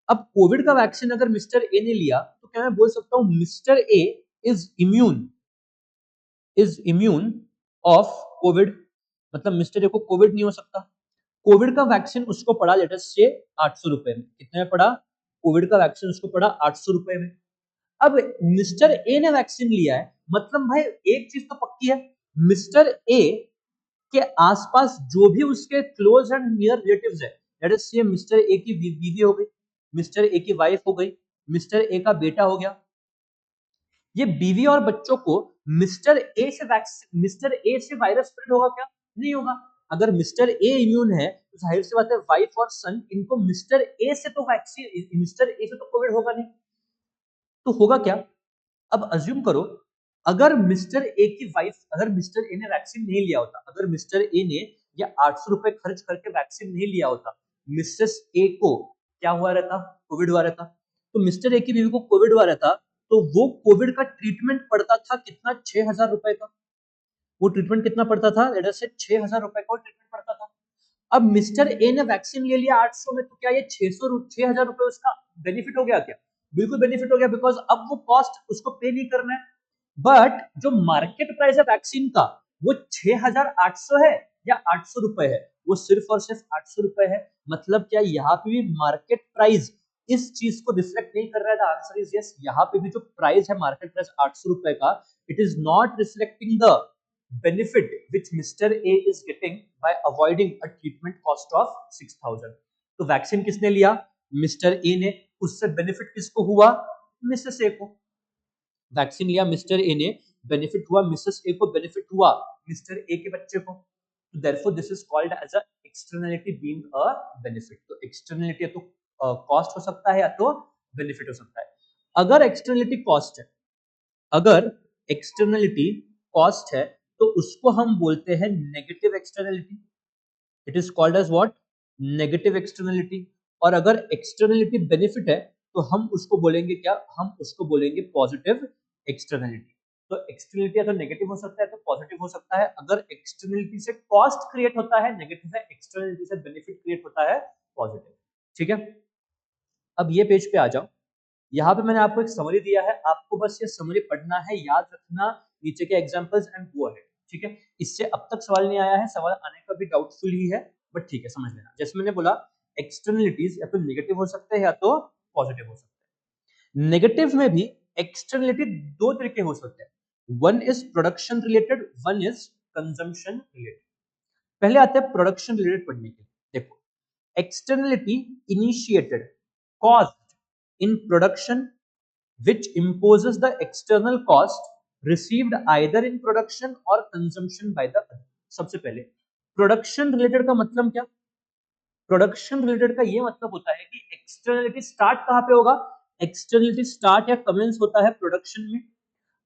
अब कोविड का वैक्सीन अगर मिस्टर ए ने लिया तो क्या मैं बोल सकता हूं mister A is immune of Covid, मतलब मिस्टर ए को कोविड नहीं हो सकता। कोविड का वैक्सीन उसको पड़ा लेटेस्ट से 800 रुपए में। कितने में पड़ा? कोविड का वैक्सीन उसको पड़ा 800 रुपए में। अब मिस्टर ए ने वैक्सीन लिया है, मतलब भाई एक चीज तो पक्की है, मिस्टर ए के आसपास जो भी उसके क्लोज एंड नियर रिलेटिव्स है, लेट अस से मिस्टर ए की बीवी हो गई, मिस्टर ए की वाइफ हो गई, मिस्टर ए का बेटा हो गया, ये बीवी और बच्चों को मिस्टर ए से वायरस स्प्रेड होगा क्या? नहीं होगा। अगर मिस्टर ए इम्यून है तो जाहिर सी बात है वाइफ और सन, इनको मिस्टर ए से तो वैक्सीन, मिस्टर ए से तो कोविड होगा नहीं। तो होगा क्या? अब अज्यूम करो, अगर मिस्टर ए की वाइफ, अगर मिस्टर ए ने वैक्सीन नहीं लिया होता, अगर मिस्टर ए ने ये 800 रुपए खर्च करके वैक्सीन नहीं लिया होता, मिसेस ए को क्या हुआ रहता? कोविड हुआ रहता। तो मिस्टर ए की बीवी को कोविड हुआ रहता, तो वो कोविड का ट्रीटमेंट पड़ता था कितना? 6,000 रुपए का। वो ट्रीटमेंट कितना पड़ता था? लेट अस से 6,000 रुपए का ट्रीटमेंट पड़ता था। अब मिस्टर ए ने वैक्सीन ले लिया 800 में, तो क्या ये 6,000 रुपए उसका बेनिफिट हो गया क्या? बिल्कुल बेनिफिट हो गया, बिकॉज अब वो कॉस्ट उसको पे नहीं करना है। बट जो मार्केट प्राइस है वैक्सीन का, वो 6,800 है या 800 रुपए है? वो सिर्फ और सिर्फ 800 रुपए है। मतलब क्या यहाँ पे भी मार्केट प्राइस इस चीज को रिफ्लेक्ट नहीं कर रहा है? The answer is yes. यहाँ पे भी जो प्राइस है मार्केट प्राइस 800 रुपए का, it is not reflecting the benefit which Mr. A is getting by avoiding a treatment cost of 6,000। तो वैक्सीन किसने लिया? मिस्टर ए ने। उससे बेनिफिट किसको हुआ? मिसेस ए को। वैक्सीन लिया मिस्टर ए ने, बेनिफिट हुआ मिसेस ए को, बेनिफिट हुआ मिस्टर ए के बच्चे को। तो therefore this is called as a externality being a benefit. तो एक्सटर्नलिटी या तो कॉस्ट हो सकता है या तो बेनिफिट हो सकता है। अगर एक्सटर्नलिटी कॉस्ट है, अगर एक्सटर्नलिटी कॉस्ट है तो उसको हम बोलते हैं negative externality. It is called as what? Negative externality. और अगर एक्सटर्नलिटी बेनिफिट है तो हम उसको बोलेंगे क्या? हम उसको बोलेंगे पॉजिटिव एक्सटर्नलिटी। तो एक्सटर्नलिटी या तो नेगेटिव हो सकता है तो पॉजिटिव हो सकता है। अगर एक्सटर्नलिटी से कॉस्ट क्रिएट होता है नेगेटिव है, एक्सटर्नलिटी से बेनिफिट क्रिएट होता है पॉजिटिव। ठीक है, अब ये पेज पे आ जाओ। यहाँ पे मैंने आपको एक समरी दिया है, आपको बस ये समरी पढ़ना है, याद रखना नीचे के एग्जांपल्स एंड गो अहेड। ठीक है, इससे अब तक सवाल नहीं आया है, सवाल आने का भी डाउटफुल ही है, बट ठीक है समझ लेना। जैसे मैंने बोला एक्सटर्नलिटीज या तो नेगेटिव हो सकते हैं या तो पॉजिटिव हो सकते हैं। नेगेटिव में भी एक्सटर्नलिटी दो तरीके हो सकते हैं, one is production related, one is consumption related. पहले आते हैं प्रोडक्शन रिलेटेड पढ़ने के लिए। देखो, externality initiated, caused in production, which imposes the external cost received either in production or consumption by the other। सबसे पहले प्रोडक्शन रिलेटेड का मतलब क्या? प्रोडक्शन रिलेटेड का ये मतलब होता है कि एक्सटर्नलिटी स्टार्ट कहां पे होगा? एक्सटर्नलिटी स्टार्ट या कमेंस होता है प्रोडक्शन में।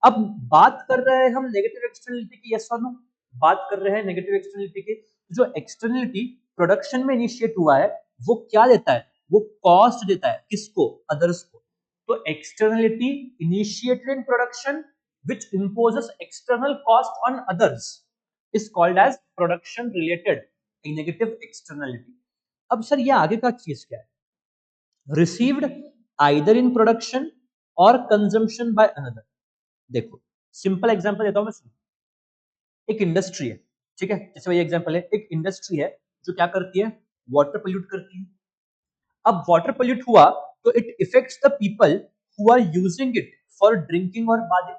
अब बात कर रहे हैं हम नेगेटिव एक्सटर्नलिटी की, यस और नो? बात कर रहे हैं नेगेटिव एक्सटर्नलिटी की। जो एक्सटर्नलिटी प्रोडक्शन में इनिशिएट हुआ है वो क्या देता है? वो कॉस्ट देता है। किसको? अदर्स को। तो externality initiated in production which imposes external cost on others is called as production related negative externality। अब सर ये आगे का चीज क्या है? रिसीव्ड आइदर इन प्रोडक्शन और कंजम्पशन बाय अनदर। देखो सिंपल एग्जांपल देता हूं मैं, सुनो। एक इंडस्ट्री है, ठीक है, जैसे वही एग्जांपल है, एक इंडस्ट्री है जो क्या करती है? वाटर पोल्यूट करती है। अब वाटर पोल्यूट हुआ तो it effects the people who are using it for drinking और बाथिंग।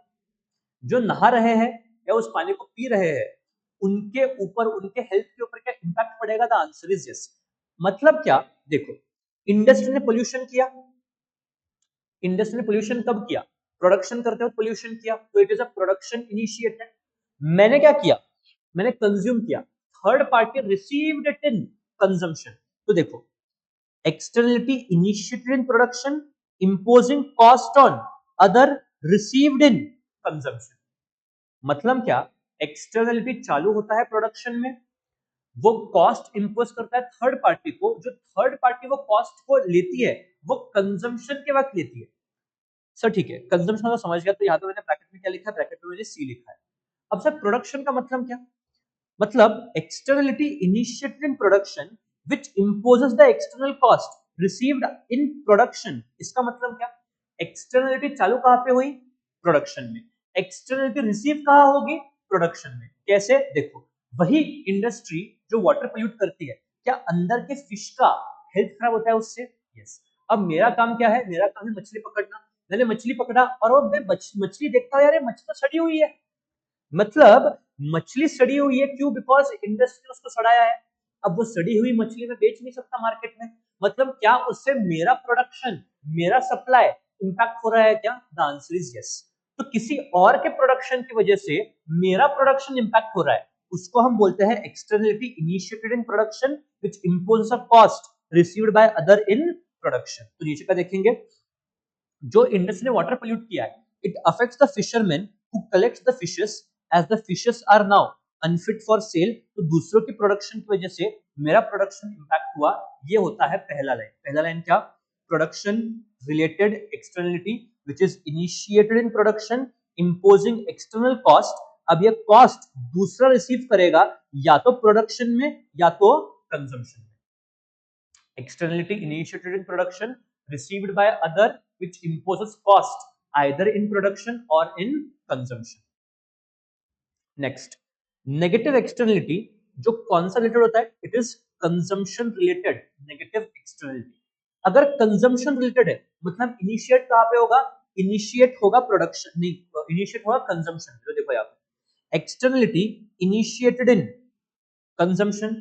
जो नहा रहे हैं या उस पानी को पी रहे हैं, उनके ऊपर, उनके हेल्थ के ऊपर क्या इंपैक्ट पड़ेगा? The answer is yes. मतलब क्या? देखो, इंडस्ट्री ने पोल्यूशन किया। इंडस्ट्री ने पोल्यूशन कब किया? प्रोडक्शन करते वक्त पोल्यूशन किया, तो it is a production initiated. मैंने क्या किया? मैंने कंज्यूम किया। Third party received it in consumption. तो देखो, externality initiated in production, imposing cost on other, received in consumption। मतलब क्या, एक्सटर्नलिटी चालू होता है प्रोडक्शन में, वो कॉस्ट इंपोज करता है थर्ड पार्टी को, जो थर्ड पार्टी वो कॉस्ट को लेती है वो कंजम्पशन के वक्त लेती है। सर ठीक है, कंजम्पशन तो समझ गया, तो यहाँ पे मैंने ब्रैकेट में क्या लिखा है, ब्रैकेट में मैंने सी लिखा है। अब सर प्रोडक्शन का मतलब क्या, मतलब externality initiated in production which imposes the external cost received in production. इसका मतलब क्या, एक्सटर्नलिटी चालू कहां पे हुई, प्रोडक्शन में, एक्सटर्नलिटी रिसीव कहां होगी, प्रोडक्शन में। कैसे, देखो, वही इंडस्ट्री जो वाटर पोल्यूट करती है, क्या अंदर के फिश का हेल्थ खराब होता है उससे, यस। अब मेरा काम क्या है, मेरा काम है मछली पकड़ना, मैंने मछली पकड़ा और वो मैं मछली देखता हूँ यार ये मछली तो सड़ी हुई है, मतलब मछली सड़ी हुई है, क्यों, बिकॉज इंडस्ट्री ने उसको सड़ाया है। अब वो सड़ी हुई मछली में बेच नहीं सकता मार्केट में, मतलब क्या उससे मेरा प्रोडक्शन, मेरा सप्लाई इंपैक्ट हो रहा है क्या, द आंसर इज यस। तो किसी और के प्रोडक्शन की वजह से मेरा प्रोडक्शन इंपैक्ट हो रहा है, उसको हम बोलते हैं externality initiated in production which imposes a cost received by other in production. तो नीचे का देखेंगे, जो इंडस्ट्री ने वाटर पोल्यूट किया है, it affects the fisherman who collects the fishes as the fishes are now unfit for sale. तो दूसरों की प्रोडक्शन की वजह से मेरा प्रोडक्शन इंपैक्ट हुआ, ये होता है पहला लाइन। पहला लाइन क्या, production related externality which is initiated in production imposing external cost. अब ये कॉस्ट दूसरा रिसीव करेगा या तो प्रोडक्शन में या तो कंजम्पशन में। Externality initiated in production received by other which imposes cost either in production or in consumption. Next, negative externality जो कौन सा रिलेटेड होता है, it is consumption related negative externality. अगर कंजम्पशन रिलेटेड है मतलब इनिशिएट कहां पे होगा, इनिशिएट होगा प्रोडक्शन, नहीं इनिशिएट होगा कंजम्पशन। तो देखो यहाँ पे externality initiated in consumption,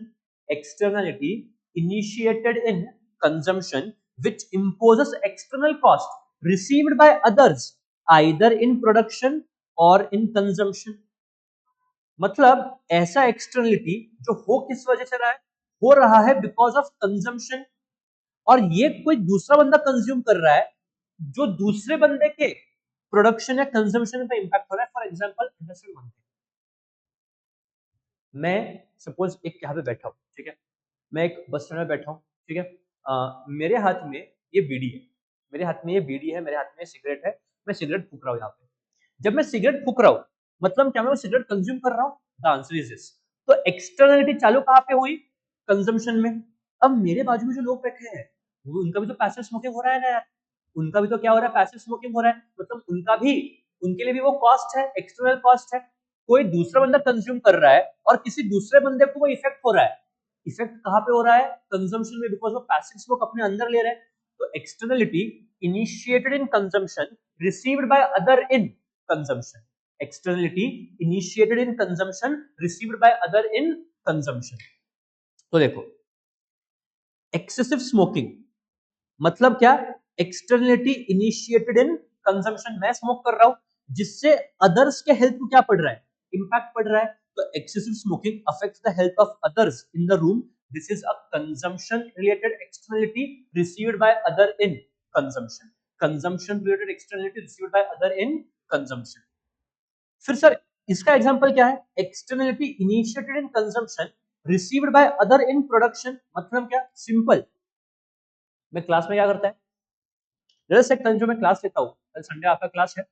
externality initiated in consumption which imposes external cost received by others either in production or in consumption। मतलब ऐसा एक्सटर्नलिटी जो हो किस वजह से रहा है, हो रहा है बिकॉज ऑफ कंजम्पशन, और ये कोई दूसरा बंदा कंज्यूम कर रहा है जो दूसरे बंदे के प्रोडक्शन या कंजम्पशन पे इंपैक्ट हो रहा है। फॉर एग्जांपल इंडस्ट्रियल वन, मैं सपोज एक यहाँ पे बैठा हूँ, ठीक है, मैं एक बस स्टैंड में बैठा हूँ, ठीक है, मेरे हाथ में ये बीड़ी है, मेरे हाथ में ये बीड़ी है, मेरे हाथ में सिगरेट है, मैं सिगरेट फूक रहा हूँ यहाँ पे। जब मैं सिगरेट फूक रहा हूँ मतलब क्या, मैं वो सिगरेट कंज्यूम कर रहा हूँ, द आंसर इज दिस। तो एक्सटर्नलिटी चालू कहाँ पे हुई, कंजम्पशन में। अब मेरे बाजू में जो लोग बैठे हैं वो उनका भी तो पैसिव स्मोकिंग हो रहा है ना यार, उनका भी तो क्या हो रहा है, पैसिव स्मोकिंग हो रहा है, मतलब उनका भी, उनके लिए भी वो कॉस्ट है, एक्सटर्नल कॉस्ट है। कोई दूसरा बंदा कंज्यूम कर रहा है और किसी दूसरे बंदे को वो इफेक्ट हो रहा है, इफेक्ट कहां पे हो रहा है, कंजम्पशन में, बिकॉज वो पैसिव स्मोक अपने अंदर ले रहे हैं। तो externality initiated in consumption received by other in consumption, externality initiated in consumption received by other in consumption. तो देखो एक्सेसिव स्मोकिंग मतलब क्या, एक्सटर्नलिटी इनिशिएटेड इन कंजम्पशन, मैं स्मोक कर रहा हूं जिससे अदर्स के हेल्थ को क्या पड़ रहा है, इंपैक्ट पड़ रहा है। तो excessive smoking affects the health of others in the room, this is a consumption related externality received by other in consumption, consumption related externality received by other in consumption. फिर सर इसका example क्या है, externality initiated in consumption received by other in production, मतलब क्या, simple, मैं class में क्या करता है, जैसे से कल जो मैं क्लास लेता हूँ, कल संडे आपका क्लास है,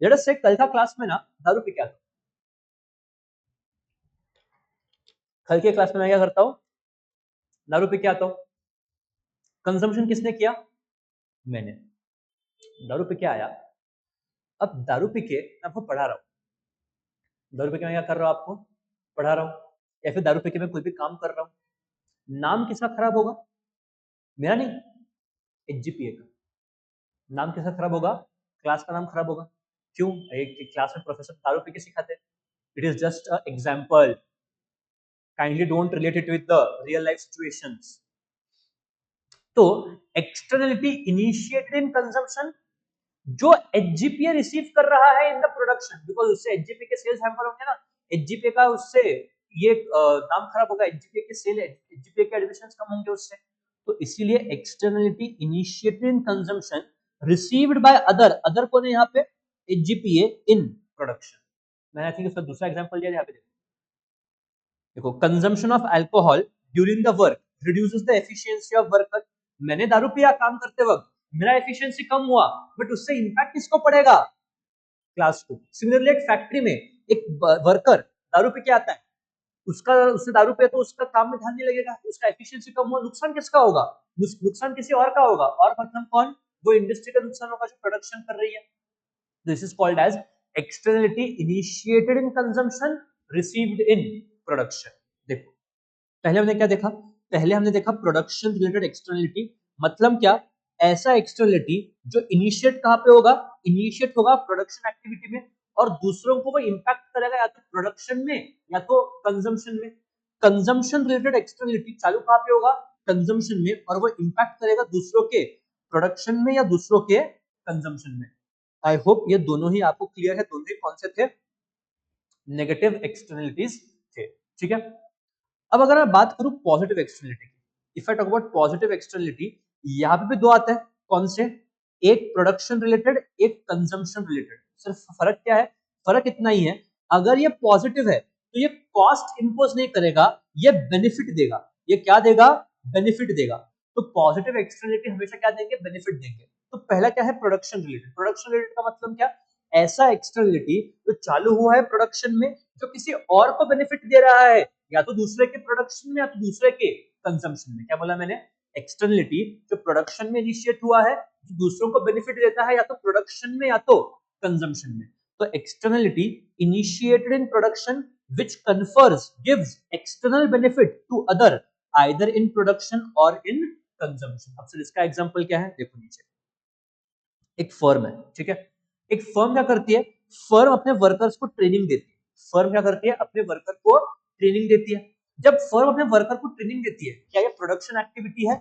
जैसे से कल का क्लास में ना दारू पी के आता हूँ, कल के क्लास में मैं क्या करता हूँ, दारू पी के आता हूँ। कंजम्पशन किसने किया, मैंने, दारू पी के आया। अब दारू पी के मैं आपको पढ़ा रहा हूँ, दारू पी के मैं क्या कर रहा हूँ, आपको पढ़ा रहा हूँ, या फिर दारू पी के मैं कोई भी काम कर रहा हूँ, नाम किसका खराब होगा, मेरा नहीं, एचजीपीए का नाम किसका खराब होगा, क्लास का नाम खराब होगा। क्यों, एक क्लास में प्रोफेसर दारू पी के सिखाते हैं, it is just a example, kindly don't relate it with the real life situations. तो एक्सटर्नलिटी इनिशिएटेड इन कंजम्पशन, जो एचजीपीए रिसीव कर रहा है इन द प्रोडक्शन, बिकॉज उससे एचजीपीए के सेल्स हैम्पर होंगे ना, एचजीपीए का उससे ये नाम खराब होगा, एचजीपीए के सेल, एचजीपीए के एडमिशंस कम होंगे उससे। तो इसीलिए externality initiated in consumption received by other, other कौन है यहाँ पे, एचजीपीए इन प्रोडक्शन। मैंने आई थिंक इसका दूसरा एग्जांपल दिया, यहाँ पे देखो, consumption of alcohol during the work reduces the efficiency of worker. मैंने दारू पिया काम करते वक्त, मेरा एफिशिएंसी कम हुआ, बट उससे इंपैक्ट किसको पड़ेगा? क्लास को। सिमिलरली एक फैक्ट्री में एक वर्कर दारू पी के आता है, उससे दारू पे तो उसका काम में ध्यान नहीं लगेगा, उसका एफिशिएंसी कम हुआ, नुकसान किसका होगा? नुकसान किसी और का होगा, और मतलब कौन? वो इंडस्ट्री का नुकसान होगा जो प्रोडक्शन कर रही है। This is called as externality initiated in consumption, received in production. देखो, पहले हमने क्या देखा? पहले हमने देखा प्रोडक्शन रिलेटेड एक्सटर्नलिटी, मतलब क्या? ऐसा एक्सटर्नलिटी जो इनिशिएट कहां पे होगा? इनिशिएट होगा प्रोडक्शन एक्टिविटी में, और दूसरों को वो इंपैक्ट करेगा या तो प्रोडक्शन में या तो कंजम्पशन में। कंजम्पशन रिलेटेड एक्सटर्नलिटी चालू कहां पे होगा? कंजम्पशन में, और वो इंपैक्ट करेगा दूसरों के प्रोडक्शन में या दूसरों के कंजम्पशन में। आई होप ये दोनों ही आपको क्लियर है, दोनों ही कौन से थे? नेगेटिव एक्सटर्नलिटीज थे, ठीक है। अब अगर मैं बात करूं पॉजिटिव एक्सटर्नलिटी की, if I talk about positive externality, यहाँ पे भी दो आता है। कौन से? एक प्रोडक्शन रिलेटेड, एक कंजम्पशन रिलेटेड। सिर्फ फर्क क्या है? फर्क इतना ही है, अगर ये पॉजिटिव है तो ये कॉस्ट इंपोज नहीं करेगा, ये बेनिफिट देगा। ये क्या देगा? बेनिफिट देगा। तो पॉजिटिव एक्सटर्नलिटी हमेशा क्या देंगे? बेनिफिट देंगे। तो पहला क्या है? Production related. प्रोडक्शन रिलेटेड का मतलब क्या? ऐसा एक्सटर्नलिटी जो चालू हुआ है प्रोडक्शन में, जो किसी और को बेनिफिट दे रहा है, या तो दूसरे के प्रोडक्शन में या तो दूसरे के कंजम्पशन में। क्या बोला मैंने? एक्सटर्नलिटी जो प्रोडक्शन में इनिशिएट हुआ है, जो दूसरों को बेनिफिट देता है, या तो प्रोडक्शन में या तो कंजम्पशन में। तो externality initiated in production which confers gives external benefit to other either in production or in consumption। अब सर इसका एग्जांपल क्या है? देखो नीचे एक फर्म है, ठीक है। एक फर्म क्या करती है? फर्म अपने वर्कर्स को ट्रेनिंग देती है। फर्म क्या करती है? अपने वर्कर को ट्रेनिंग देती है। जब फर्म अपने वर्कर को ट्रेनिंग देती है, क्या ये प्रोडक्शन एक्टिविटी है?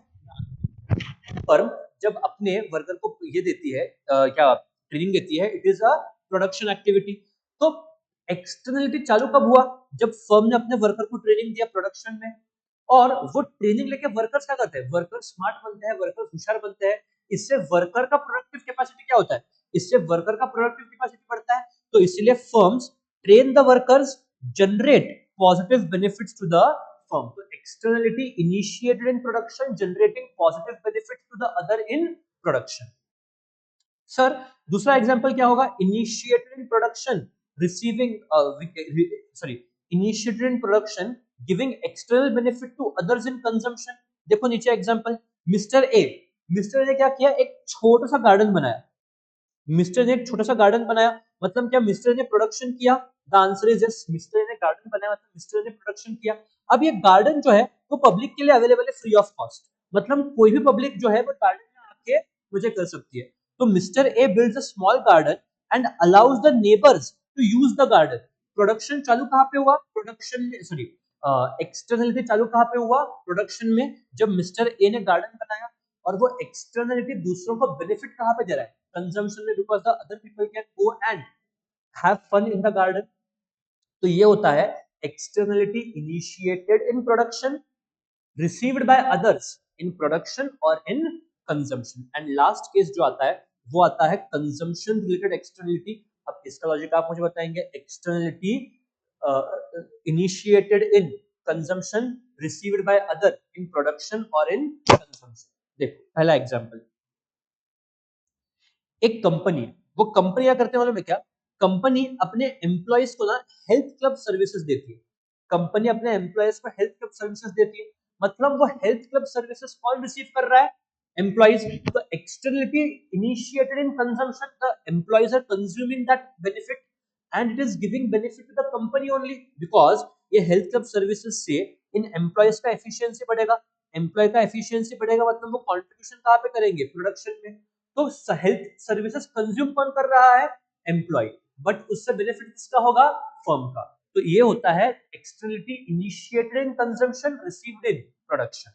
फर्म जब अपने वर्कर को ये देती है, क्या ट्रेनिंग देती है, it is a production activity. तो एक्सटर्नलिटी चालू कब हुआ? जब फर्म ने अपने वर्कर को ट्रेनिंग दिया प्रोडक्शन में, और वो ट्रेनिंग लेके वर्कर्स क्या करते हैं? वर्कर स्मार्ट बनते हैं, वर्कर होशियार बनते हैं। इससे वर्कर का प्रोडक्टिव कैपेसिटी क्या होता है? इससे वर्कर का प्रोडक्टिव कैपेसिटी बढ़ता है। तो इसलिए firms train the workers, generate positive benefits to the firm. So externality initiated in production generating positive benefits to the other in production. Sir दूसरा एग्जांपल क्या होगा? Initiated in production receiving initiated in production giving external benefit to others in consumption. देखो नीचे example, mister A. Mister ने क्या किया? एक छोटा सा गार्डन बनाया। मिस्टर ने एक छोटा सा गार्डन बनाया, मतलब क्या? मिस्टर ने प्रोडक्शन किया। The answer is yes, mister ने गार्डन बनाया, मतलब मिस्टर ने प्रोडक्शन किया। अब ये गार्डन जो है वो पब्लिक के लिए अवेलेबल है फ्री ऑफ कॉस्ट, मतलब कोई भी पब्लिक जो है वो गार्डन में आके मुझे कर सकती है। तो mister A builds a small garden and allows the neighbours to use the garden. Production चालू कहां पे हुआ? प्रोडक्शन में, सॉरी, एक्सटर्नलिटी चालू कहां पे हुआ? प्रोडक्शन में, जब मिस्टर ए ने गार्डन बनाया। और वो एक्सटर्नलिटी दूसरों को बेनिफिट कहां पे दे रहा है? कंजम्पशन में, because the other people can go and have fun in the garden. तो ये होता है externality initiated in production, received by others in production और in consumption. And last case जो आता है वो आता है कंजम्पशन रिलेटेड एक्सटर्नलिटी। अब इसका लॉजिक आप मुझे बताएंगे। Externality initiated in consumption, received by other in production और इन कंजम्पशन। देखो पहला एग्जांपल, एक कंपनी है, वो कंपनी क्या करते हैं मालूम है क्या? कंपनी अपने एम्प्लॉयज को ना हेल्थ क्लब सर्विसेज देती है। कंपनी अपने एम्प्लॉयज को हेल्थ क्लब सर्विसेज देती है, मतलब वो हेल्थ क्लब सर्विसेज कौन रिसीव कर रहा है? एम्प्लॉयज। तो externality initiated in consumption, the employees are consuming that benefit and it is giving benefit to the company only, because ये हेल्थ क्लब सर्विसेज से इन एम्प्लॉयज का एफिशिएंसी बढ़ेगा। एम्प्लॉय का एफिशिएंसी बढ़ेगा, मतलब वो कंट्रीब्यूशन कहां पे करेंगे? प्रोडक्शन में। तो हेल्थ सर्विसेज कंज्यूम कौन कर रहा है? एम्प्लॉय, बट उससे बेनिफिट किसका होगा? फर्म का। तो ये होता है externality initiated in consumption, received in production.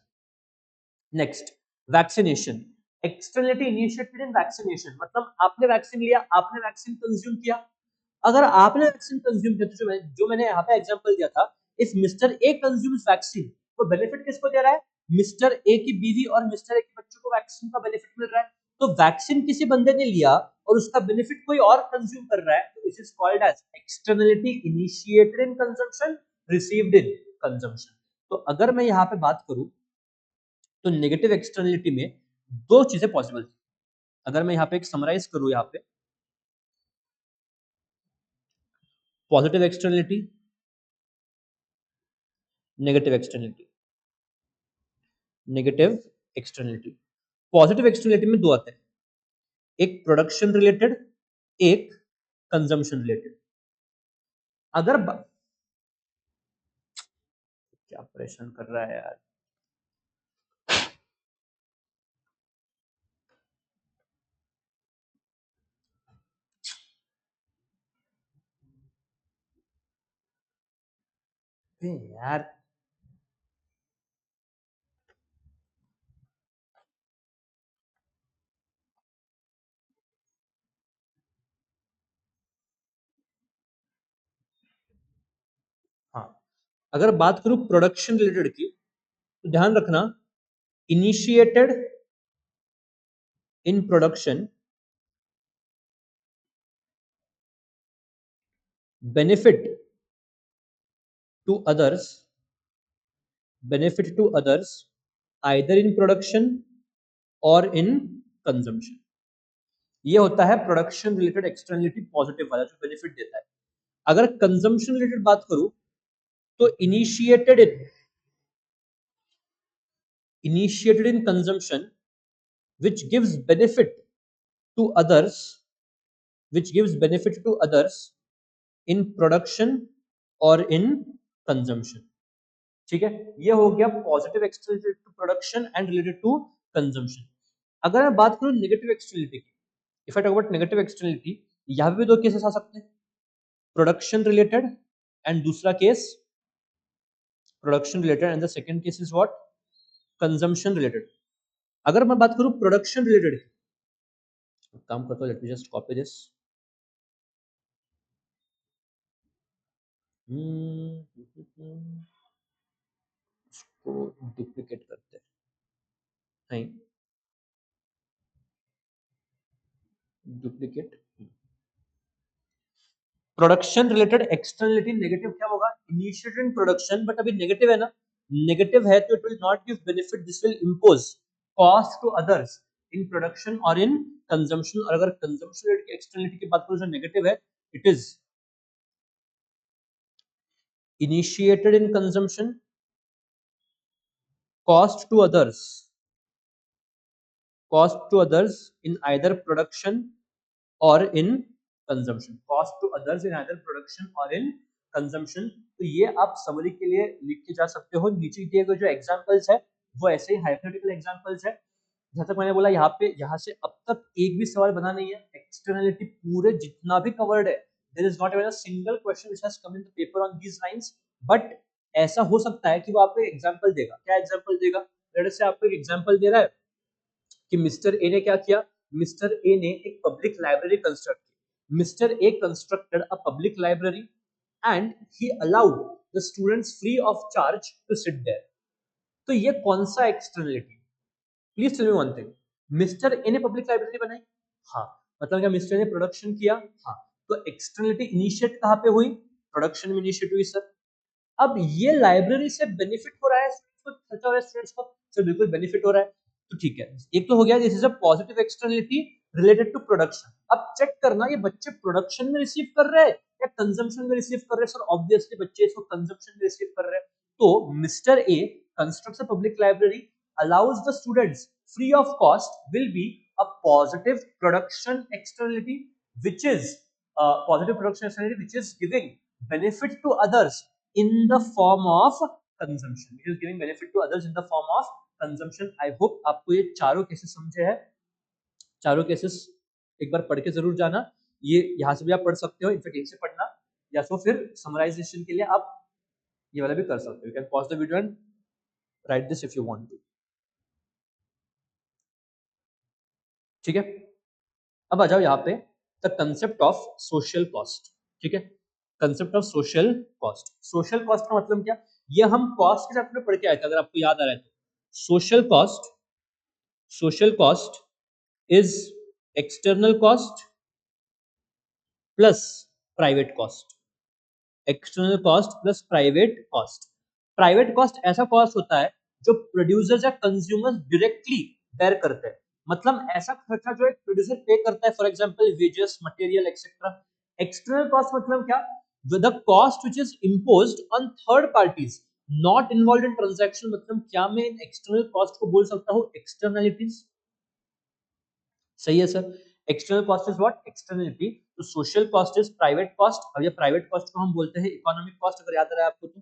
Next, vaccination. Externality initiated in vaccination, मतलब आपने वैक्सीन लिया, आपने वैक्सीन कंज्यूम किया। अगर आपने वैक्सीन कंज्यूम किया तो जो मैंने यहाँ पे एग्जांपल दिया था, if mister A consumes vaccine, तो बेनिफिट किसको दे रहा है? मिस्टर ए की बीवी और मिस्टर ए के बच्चों को वैक्सीन का बेनिफिट मिल रहा है। तो वैक्सीन किसी बंदे ने लिया और उसका बेनिफिट कोई और कंज्यूम कर रहा है, तो this is called as externality initiated in consumption, received in consumption. तो अगर मैं यहाँ पे बात करूं तो नेगेटिव एक्सटर्नलिटी में दो चीजें पॉसिबल थी। अगर मैं यहाँ पे एक समराइज करूं, यहाँ पे positive externality, negative externality, negative externality. Positive externality में दो आते हैं, एक प्रोडक्शन रिलेटेड, एक कंजम्पशन रिलेटेड। अगर क्या परेशान कर रहा है यार, यार हाँ, अगर बात करूं प्रोडक्शन रिलेटेड की, तो ध्यान रखना, initiated in production, benefit to others, benefit to others either in production और इन कंजम्पशन। ये होता है प्रोडक्शन रिलेटेड एक्सटर्नलिटी पॉजिटिव वाला, जो बेनिफिट देता है। अगर कंजम्पशन रिलेटेड बात करूं तो initiated in consumption which gives benefit to others, which gives benefit to others in production or in consumption। ठीक है, ये हो गया positive externality to production and related to consumption. अगर मैं बात करूं नेगेटिव एक्सटर्नलिटी की, if I talk about negative externality, यहां पे भी दो केसेस आ सकते हैं, प्रोडक्शन रिलेटेड एंड दूसरा case production related and the second case is what, consumption related. अगर मैं बात करूं प्रोडक्शन रिलेटेड, काम करता हूं, let me just copy this, इसको डुप्लीकेट करते हैं, नहीं duplicate, production related externality negative क्या होगा, इनिशिएटेड इन प्रोडक्शन, बट अभी नेगेटिव है ना, नेगेटिव है तो it will not give benefit, this will impose cost to others in production और इन कंजम्पशन। और अगर कंजम्पशन रिलेटेड एक्सटर्नलिटी की बात करूं जो नेगेटिव है, it is initiated in consumption, cost to others, cost to others in either production or in consumption, cost to others in either production or in consumption। तो ये आप समरी के लिए लिख के जा सकते हो। नीचे दिए गए जो एग्जांपल्स है वो ऐसे ही हाइपोथेटिकल एग्जांपल्स है। जहां तक मैंने बोला, यहाँ पे यहाँ से अब तक एक भी सवाल बना नहीं है, एक्सटर्नलिटी पूरे जितना भी कवर्ड है, there is not even a single question which has come in the paper on these lines. But ऐसा हो सकता है कि वो आपको एग्जांपल देगा। क्या एग्जांपल देगा? लेट अस से आपको एक एग्जांपल दे रहा है कि मिस्टर ए ने क्या किया, मिस्टर ए ने एक पब्लिक लाइब्रेरी कंस्ट्रक्ट की। Mister A constructed a public library and he allowed the students free of charge to sit there. तो ये कौन सा externality? Please tell me one thing, mister A ने पब्लिक लाइब्रेरी बनाई, हाँ, मतलब क्या मिस्टर ने प्रोडक्शन किया, हाँ, तो एक्सटर्नलिटी इनिशिएट कहाँ पे हुई, प्रोडक्शन में इनिशिएट हुई सर। अब ये लाइब्रेरी से बेनिफिट हो रहा है स्टूडेंट्स को, खर्चा हो रहा है स्टूडेंट्स को, सर बिल्कुल बेनिफिट हो रहा है, तो ठीक है, एक तो हो गया, this is a positive externality related to production. अब चेक करना ये बच्चे प्रोडक्शन में रिसीव कर रहे हैं या कंजम्पशन में रिसीव कर रहे हैं। सर ऑब्वियसली बच्चे इसको कंजम्पशन में रिसीव कर रहे हैं। तो mister A constructs a public library, allows the students free of cost, will be a positive production externality, which is positive production externality which is giving benefit to others in the form of consumption, which is giving benefit to others in the form of consumption। I hope आपको ये चारों cases समझे हैं। चारों cases एक बार पढ़ के जरूर जाना, ये यहाँ से भी आप पढ़ सकते हो, इनफैक्ट इनसे पढ़ना, या तो फिर समराइजेशन के लिए आप ये वाला भी कर सकते हो। You can pause the video and write this if you want to. ठीक है, अब आ जाओ यहाँ पे the concept of social cost. ठीक है, concept of social cost. Social cost का मतलब क्या, ये हम कॉस्ट के चैप्टर में पढ़ के आए थे, अगर आपको याद आ रहा है तो। Social cost is external cost plus private cost, external cost plus private cost. Private cost ऐसा कॉस्ट होता है जो प्रोड्यूसर्स या कंज्यूमर्स डायरेक्टली बेयर करते हैं, मतलब ऐसा खर्चा जो एक प्रोड्यूसर पे करता है, for example wages, material etcetera. External cost मतलब क्या, the cost which is imposed on third parties not involved in transaction. मतलब क्या मैं इन एक्सटर्नल कॉस्ट को बोल सकता हूँ एक्सटर्नलिटीज? सही है sir. External cost is what, externality. तो social cost is private cost, और ये प्राइवेट कॉस्ट को हम बोलते हैं इकोनॉमिक कॉस्ट, अगर याद रहा आपको तो।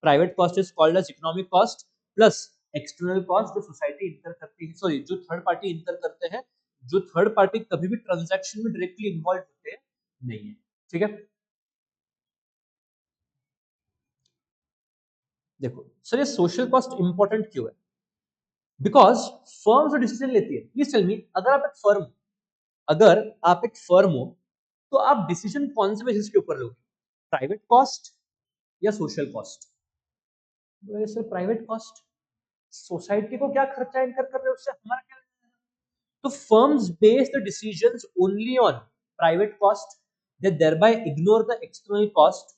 Private cost is called as economic cost plus external cost जो सोसाइटी इंकर करती है, सॉरी जो थर्ड पार्टी इंकर करते हैं, जो थर्ड पार्टी कभी भी ट्रांजैक्शन में डायरेक्टली इन्वॉल्व होते नहीं है। ठीक है, देखो सर ये सोशल कॉस्ट इंपॉर्टेंट क्यों है? बिकॉज फर्म जो डिसीजन लेती है, प्लीज टेल मी, अगर आप एक फर्म हो तो आप डिसीजन कौन से बेसिस के ऊपर लोगे, प्राइवेट कॉस्ट या social cost? Sir private cost, society को क्या खर्चा इनकर कर रहे हो उससे हमारा क्या? तो firms base the decisions only on private cost, they thereby ignore the external cost.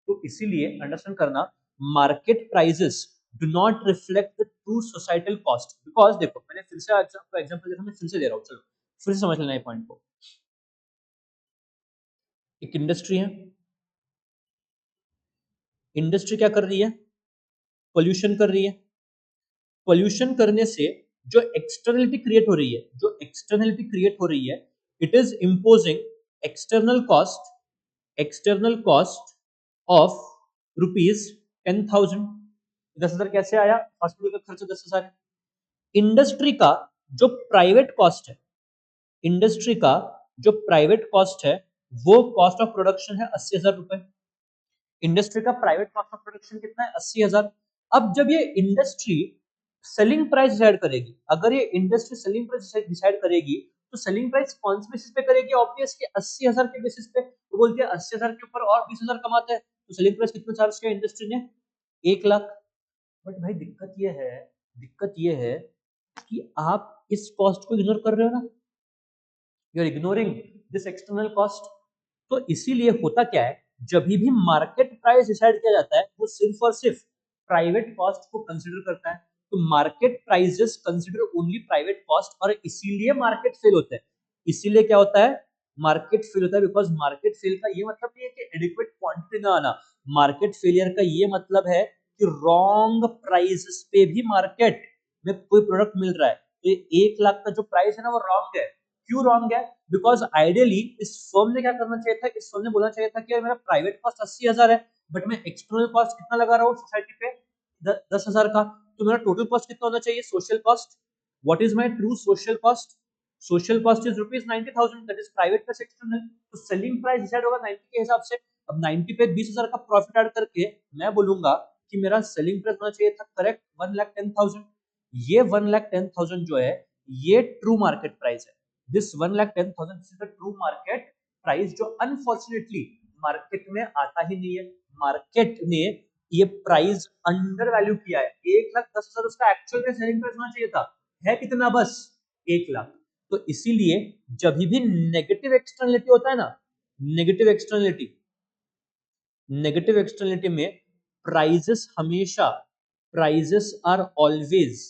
तो इसीलिए अंडरस्टैंड करना, market prices do not reflect the true societal cost. Because देखो मैंने फिर से आपको एग्जांपल दिया, मैं फिर से दे रहा हूं, चलो फिर से समझ लेना ये पॉइंट को। एक इंडस्ट्री है, इंडस्ट्री क्या कर रही है, पोल्यूशन कर रही है। पोल्यूशन करने से जो एक्सटर्नलिटी क्रिएट हो रही है, जो एक्सटर्नलिटी क्रिएट हो रही है, it is imposing external cost, external cost of ₹10,000। 10,000 कैसे आया, हॉस्पिटल का खर्चा 10,000 है। इंडस्ट्री का जो प्राइवेट कॉस्ट है, इंडस्ट्री का जो प्राइवेट कॉस्ट है वो कॉस्ट ऑफ प्रोडक्शन है 80,000 रुपए। इंडस्ट्री का प्राइवेट कॉस्ट ऑफ प्रोडक्शन कितना है, 80,000। अब जब ये इंडस्ट्री सेलिंग प्राइस डिसाइड करेगी, अगर ये इंडस्ट्री सेलिंग प्राइस डिसाइड करेगी तो सेलिंग प्राइस कौन से बेसिस पे करेगी, ऑब्वियसली 80,000 के बेसिस पे। तो बोलते हैं 80,000 के ऊपर और 20,000 कमाते हैं, तो सेलिंग प्राइस कितना चार्ज किया इंडस्ट्री ने, 1 लाख। बट भाई दिक्कत ये है कि आप इस कॉस्ट को इग्नोर कर रहे हो ना, you are ignoring this external cost. तो इसीलिए होता क्या है, जब भी मार्केट प्राइस डिसाइड किया जाता है वो सिर्फ और सिर्फ प्राइवेट कॉस्ट को कंसीडर करता है। तो market prices consider only private cost, और इसीलिए मार्केट फेल होता है। इसीलिए क्या होता है, मार्केट फेल होता है। बिकॉज मार्केट फेल का ये मतलब नहीं है कि एडिक्वेट क्वांटिटी ना आना, मार्केट फेलियर का ये मतलब है कि रॉन्ग प्राइसेस पे भी मार्केट में कोई प्रोडक्ट मिल रहा है, तो 1 लाख का जो प्राइस है ना वो रॉन्ग है। क्यों रॉन्ग है, बिकॉज आइडियली इस फर्म ने क्या करना चाहिए था, इस फर्म ने बोलना चाहिए था कि यार मेरा प्राइवेट कॉस्ट 80,000 है, बट मैं एक्सटर्नल कॉस्ट कितना लगा रहा हूँ सोसाइटी पे, 10,000 का। तो मेरा टोटल कॉस्ट कितना होना चाहिए, social cost. What is my true social cost, social cost is ₹90,000, that is private plus external. तो सेलिंग प्राइस डिसाइड होगा 90 के हिसाब से। अब 90 पे 20,000 का प्रॉफिट ऐड करके मैं बोलूंगा कि मेरा सेलिंग प्राइस होना चाहिए था करेक्ट 1,10,000। ये 1,10,000 जो है ये ट्रू मार्केट प्राइस है। This 1,10,000 is the true market price, जो अनफॉर्चुनेटली मार्केट में आता ही नहीं है। मार्केट ने ये प्राइस अंडर वैल्यू किया है। 1,10,000 उसका एक्चुअल में सेलिंग प्राइस होना चाहिए था, है कितना, बस 1 लाख। तो इसीलिए जब भी नेगेटिव एक्सटर्नलिटी होता है ना, नेगेटिव एक्सटर्नलिटी, नेगेटिव एक्सटर्नलिटी में प्राइजेस हमेशा, prices are always,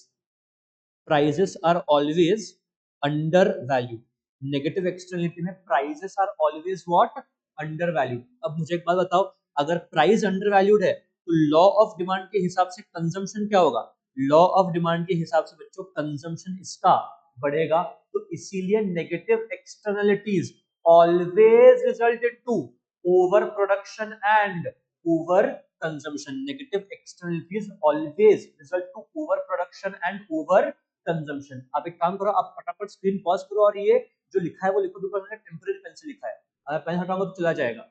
prices are always under value. Negative externality में prices are always what, under value. अब मुझे एक बात बताओ, अगर प्राइस अंडर वैल्यूड है तो लॉ ऑफ डिमांड के हिसाब से कंजम्पशन क्या होगा, लॉ ऑफ डिमांड के हिसाब से बच्चों कंजम्पशन इसका बढ़ेगा। तो इसीलिए negative externalities always result into over production and over consumption. Negative externalities always result to over production and over consumption. आप एक काम करो, आप फटाफट स्क्रीन पॉज करो और ये जो लिखा है वो लिखो। ऊपर मैंने टेम्परेरी पेन से लिखा है, अगर पेन हटाऊंगा तो चला जाएगा,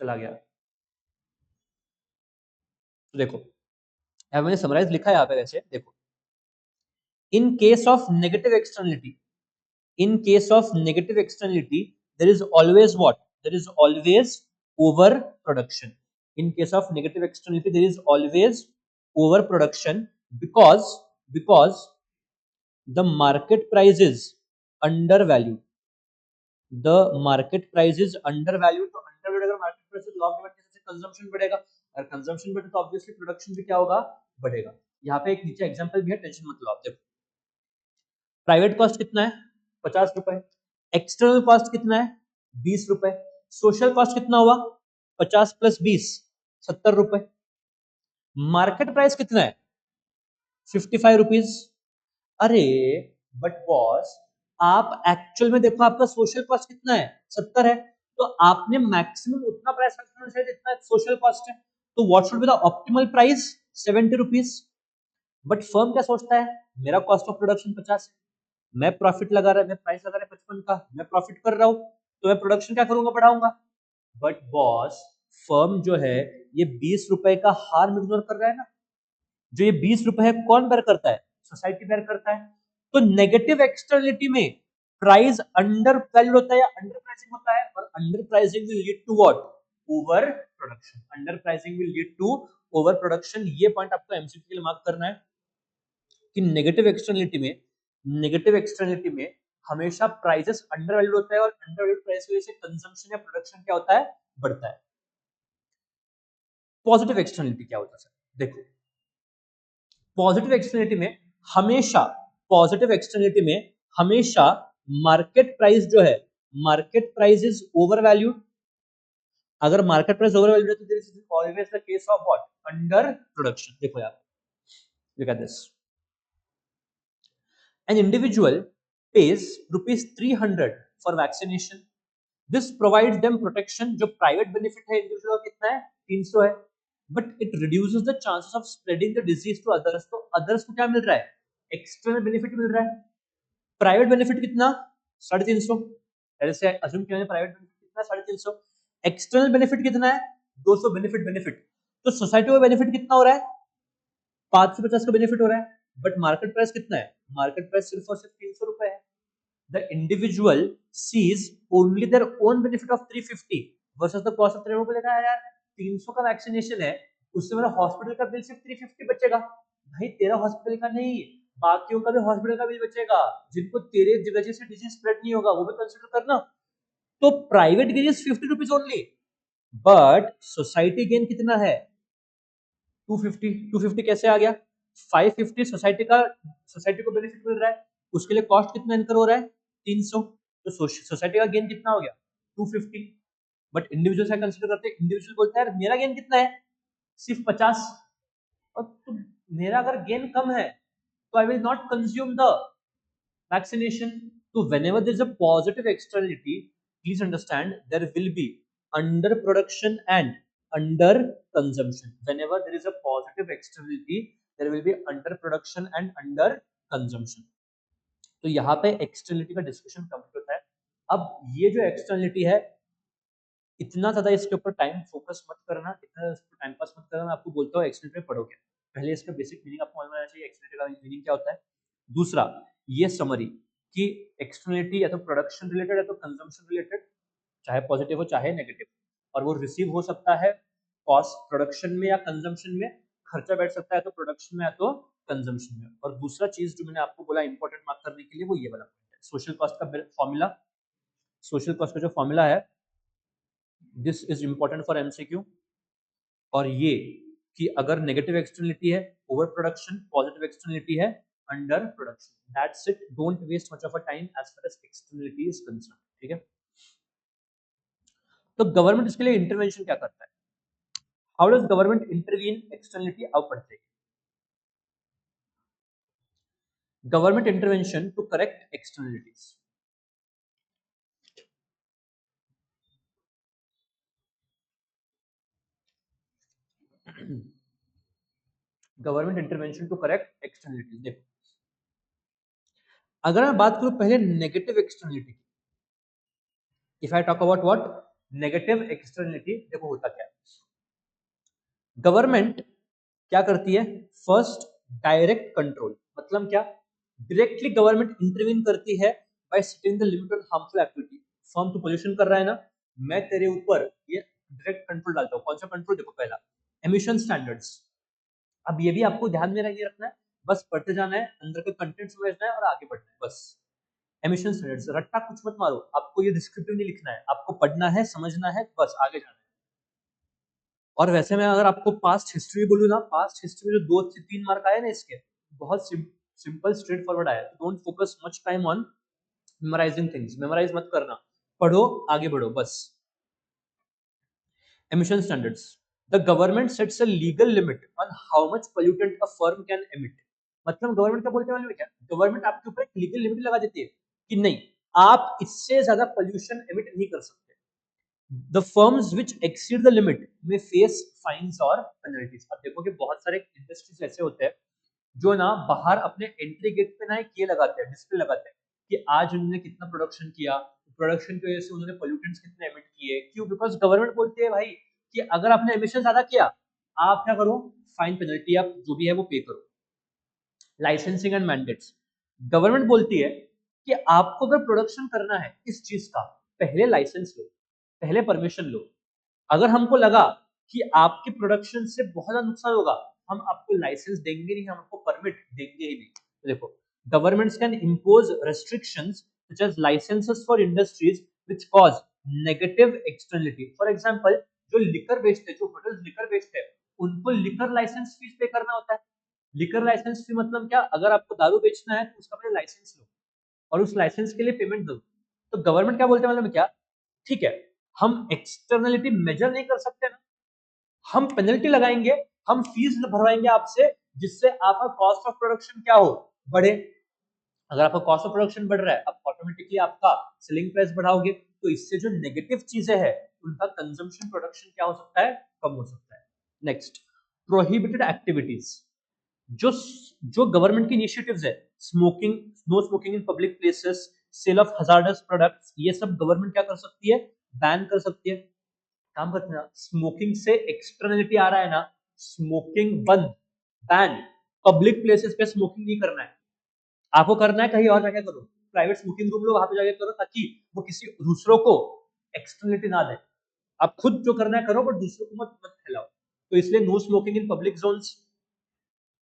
चला गया। तो देखो यहाँ मैंने समराइज लिखा है यहाँ पे, वैसे देखो, in case of negative externality, in case of negative externality there is always what, there is always overproduction. In case of negative externality there is always overproduction, because the market price is undervalued, the market price is under value, तो under value अगर market price is log divide से consumption बढ़ेगा, और consumption बढ़े तो obviously production भी क्या होगा, बढ़ेगा। यहाँ पे एक नीचे एग्जांपल भी है, टेंशन मत लो आप। देखो प्राइवेट कॉस्ट कितना है, 50 रुपए, एक्सटर्नल कॉस्ट कितना है, 20 रुपए, सोशल कॉस्ट कितना हुआ, 50 + 20 70 रुपए, मार्केट प्राइस कितना है, 55 रुपीज। अरे बट बॉस, आप एक्चुअल में देखो आपका सोशल कॉस्ट कितना है, 70 है, तो आपने मैक्सिमम उतना प्राइस रखना चाहिए जितना सोशल कॉस्ट है, तो what should be the optimal price, 70 rupees. But firm क्या सोचता है, मेरा कॉस्ट ऑफ प्रोडक्शन 50 है, मैं प्रॉफिट लगा रहा है, मैं प्राइस लगा रहा है 55 का, मैं प्रॉफिट कर रहा हूं, तो मैं प्रोडक्शन क्या करूंगा, बढ़ाऊंगा। बट बॉस फर्म जो है ये 20 रुपए का हार्म इग्नोर कर रहा है ना, जो ये 20 रुपए है कौन बेर करता है, सोसाइटी बेर करता है। तो नेगेटिव एक्सटर्नलिटी में प्राइस अंडर वैल्यू होता है या अंडर प्राइसिंग होता है, और under pricing will lead to what, over production. Under pricing will lead to over production. ये पॉइंट आपको एमसीक्यू के लिए मार्क करना है कि नेगेटिव एक्सटर्नलिटी में हमेशा प्राइसेस अंडर वैल्यूड होता है, और अंडर वैल्यूड प्राइस की वजह से कंजम्पशन या प्रोडक्शन क्या होता है, बढ़ता है। पॉजिटिव एक्सटर्नलिटी क्या होता है, देखो पॉजिटिव एक्सटर्नलिटी में हमेशा पॉजिटिव एक्सटर्नलिटी में हमेशा मार्केट प्राइस जो है, market price is over valued. अगर मार्केट प्राइस ओवर वैल्यूड है तो this is always the case of what, under production. देखो यार, look at this, an individual pays rupees 300 for vaccination. This provides them protection. जो private benefit है individual का कितना है, 300 है, but it reduces the chances of spreading the disease to others. तो others को क्या मिल रहा है, एक्सटर्नल बेनिफिट मिल रहा है। प्राइवेट बेनिफिट कितना, 350, ऐसे अज्यूम किया प्राइवेट बेनिफिट कितना, 350, एक्सटर्नल बेनिफिट कितना है, 200 बेनिफिट। तो सोसाइटी को बेनिफिट कितना हो रहा है, 550 का बेनिफिट हो रहा है, बट मार्केट प्राइस कितना है, मार्केट प्राइस सिर्फ और सिर्फ 300 रुपए है। The individual sees only their own benefit of 350 versus the cost of 300 को लेकर यार 300 का वैक्सीनेशन है, उससे मेरा हॉस्पिटल का बिल सिर्फ 350 बचेगा। भाई तेरा हॉस्पिटल का नहीं, बाकियों का भी हॉस्पिटल का बिल बचेगा, जिनको तेरे वजह से डिजीज स्प्रेड नहीं होगा, वो भी कंसिडर करना। तो private gain is 50 rupees only, but society gain कितना है, 250। 250 कैसे आ गया, 550 सोसाइटी को बेनिफिट मिल रहा है, उसके लिए कॉस्ट कितना इनकर हो रहा है, 300। तो सोसाइटी का गेन कितना हो गया, 250। बट इंडिविजुअल से कंसीडर करते हैं, इंडिविजुअल बोलता है यार मेरा गेन कितना है, सिर्फ 50, और तो मेरा अगर गेन कम है तो I will not consume the vaccination. So whenever there is a positive externality, please understand there will be underproduction and under consumption. Whenever there is a positive externality, there will be underproduction and under consumption. तो यहाँ पे externality का discussion complete होता है। अब ये जो externality है, इतना ज्यादा इसके ऊपर टाइम फोकस मत करना, इतना टाइम पास मत करना। मैं आपको बोलता हूँ एक्सटर्नलिटी में पढ़ोगे, पहले इसका बेसिक मीनिंग आपको मालूम होना चाहिए, एक्सटर्नलिटी का मीनिंग क्या होता है। दूसरा ये समरी कि एक्सटर्नलिटी या तो प्रोडक्शन रिलेटेड है तो कंजम्पशन रिलेटेड, चाहे पॉजिटिव हो चाहे नेगेटिव, और वो रिसीव हो सकता है कॉस्ट प्रोडक्शन में या कंजम्पशन में, खर्चा बैठ सकता है तो प्रोडक्शन में या तो कंजम्पशन में। और दूसरा चीज जो मैंने आपको बोला इंपॉर्टेंट मार्क करने के लिए, वो ये वाला पॉइंट है, सोशल कॉस्ट का फॉर्मूला। सोशल कॉस्ट का जो फॉर्मूला है, this is important for MCQ. और ये कि अगर नेगेटिव एक्सटर्नलिटी है ओवर प्रोडक्शन, पॉजिटिव एक्सटर्नलिटी है under production. That's it, don't waste much of a time as far as externality is concern. ठीक है, तो गवर्नमेंट इसके लिए इंटरवेंशन क्या करता है, how does government intervene externality, अब पढ़ते हैं। Government intervention to correct externalities. Government intervention to correct externalities. देखो अगर मैं बात करूं पहले नेगेटिव एक्सटर्नलिटी की, if I talk about what, negative externality, देखो होता क्या है, गवर्नमेंट क्या करती है, फर्स्ट डायरेक्ट कंट्रोल, मतलब क्या, डायरेक्टली गवर्नमेंट इंटरवीन करती है bye setting the limit on harmful activity. Firm तो पोल्यूशन कर रहा है ना, मैं तेरे ऊपर ये डायरेक्ट कंट्रोल डालता हूँ। कौन सा कंट्रोल, देखो पहला एमिशन स्टैंडर्ड्स। अब ये भी आपको ध्यान में रखना है, बस पढ़ते जाना है, अंदर के कंटेंट समझना है और आगे बढ़ना है बस। एमिशन स्टैंडर्ड्स, रट्टा कुछ मत मारो, आपको ये डिस्क्रिप्टिव नहीं लिखना है, आपको पढ़ना है, समझना है, बस आगे जाना है। और वैसे मैं अगर आपको पास्ट हिस्ट्री बोलूँ ना, पास्ट हिस्ट्री में जो 2 से 3 मार्क आए ना इसके, बहुत सिंपल स्ट्रेट फॉरवर्ड आया। Don't focus much time on memorizing things, memorize मत करना, पढ़ो, आगे बढ़ो बस। Emission standards, the government sets a legal limit on how much pollutant a firm can emit. मतलब गवर्नमेंट क्या बोलते हैं क्या, गवर्नमेंट आपके ऊपर एक लीगल लिमिट लगा देती है कि नहीं, आप इससे ज्यादा पोल्यूशन एमिट नहीं कर सकते। The firms which exceed the limit may face fines और penalties। अब देखो कि बहुत सारे इंडस्ट्रीज ऐसे होते हैं जो ना बाहर अपने एंट्री गेट पे ना एक ये लगाते हैं, डिस्प्ले लगाते हैं कि आज उन्होंने कितना प्रोडक्शन किया, प्रोडक्शन की वजह से उन्होंने पोल्यूटेंट्स कितने एमिट किए। क्यों? बिकॉज गवर्नमेंट बोलती है भाई कि अगर आपने एमिशन ज्यादा किया, आप क्या करो, फाइन पेनल्टी आप जो भी है वो पे करो। लाइसेंसिंग एंड मैंडेट्स, गवर्नमेंट बोलती है कि आपको अगर प्रोडक्शन करना है इस चीज का, पहले लाइसेंस लो, पहले परमिशन लो। अगर हमको लगा कि आपके प्रोडक्शन से बहुत ज्यादा नुकसान होगा, हम आपको लाइसेंस देंगे नहीं, हम आपको परमिट देंगे ही नहीं। तो देखो, governments can impose restrictions such as licenses for industries which cause negative externality। For example, जो लिकर बेचते हैं, जो होटल्स लिकर बेचते हैं, उनको लिकर लाइसेंस फीस पे करना होता है। लिकर लाइसेंस फी मतलब क्या, अगर आपको दारू बेचना है तो उसका पहले लाइसेंस लो और उस लाइसेंस के लिए पेमेंट दो। तो गवर्नमेंट क्या बोलते हैं, मतलब क्या, ठीक है, हम एक्सटर्नलिटी मेजर नहीं कर सकते ना, हम पेनल्टी लगाएंगे, हम फीस भरवाएंगे आपसे, जिससे आपका कॉस्ट ऑफ प्रोडक्शन क्या हो, बढ़े। अगर आपका कॉस्ट ऑफ प्रोडक्शन बढ़ रहा है, अब ऑटोमेटिकली आपका सेलिंग प्राइस बढ़ाओगे, तो इससे जो नेगेटिव चीजें हैं, उनका कंजम्पशन प्रोडक्शन क्या हो सकता है, कम हो सकता है। नेक्स्ट, प्रोहिबिटेड एक्टिविटीज, जो जो गवर्नमेंट की इनिशिएटिव्स है, smoking, no smoking in public places, sale of hazardous products, ये सब गवर्नमेंट क्या कर सकती है, बैन कर सकती है। काम करते हैं, स्मोकिंग से एक्सटर्नलिटी आ रहा है ना, स्मोकिंग बंद, बैन, पब्लिक प्लेसेस पे स्मोकिंग नहीं करना है। आपको करना है कहीं और जाके करो, प्राइवेट स्मोकिंग रूम लो, वहां पे जाके करो, ताकि वो किसी दूसरों को एक्सटर्नलिटी ना दे। आप खुद जो करना है करो, बट दूसरों को मत मत फैलाओ। तो इसलिए no smoking in public zones.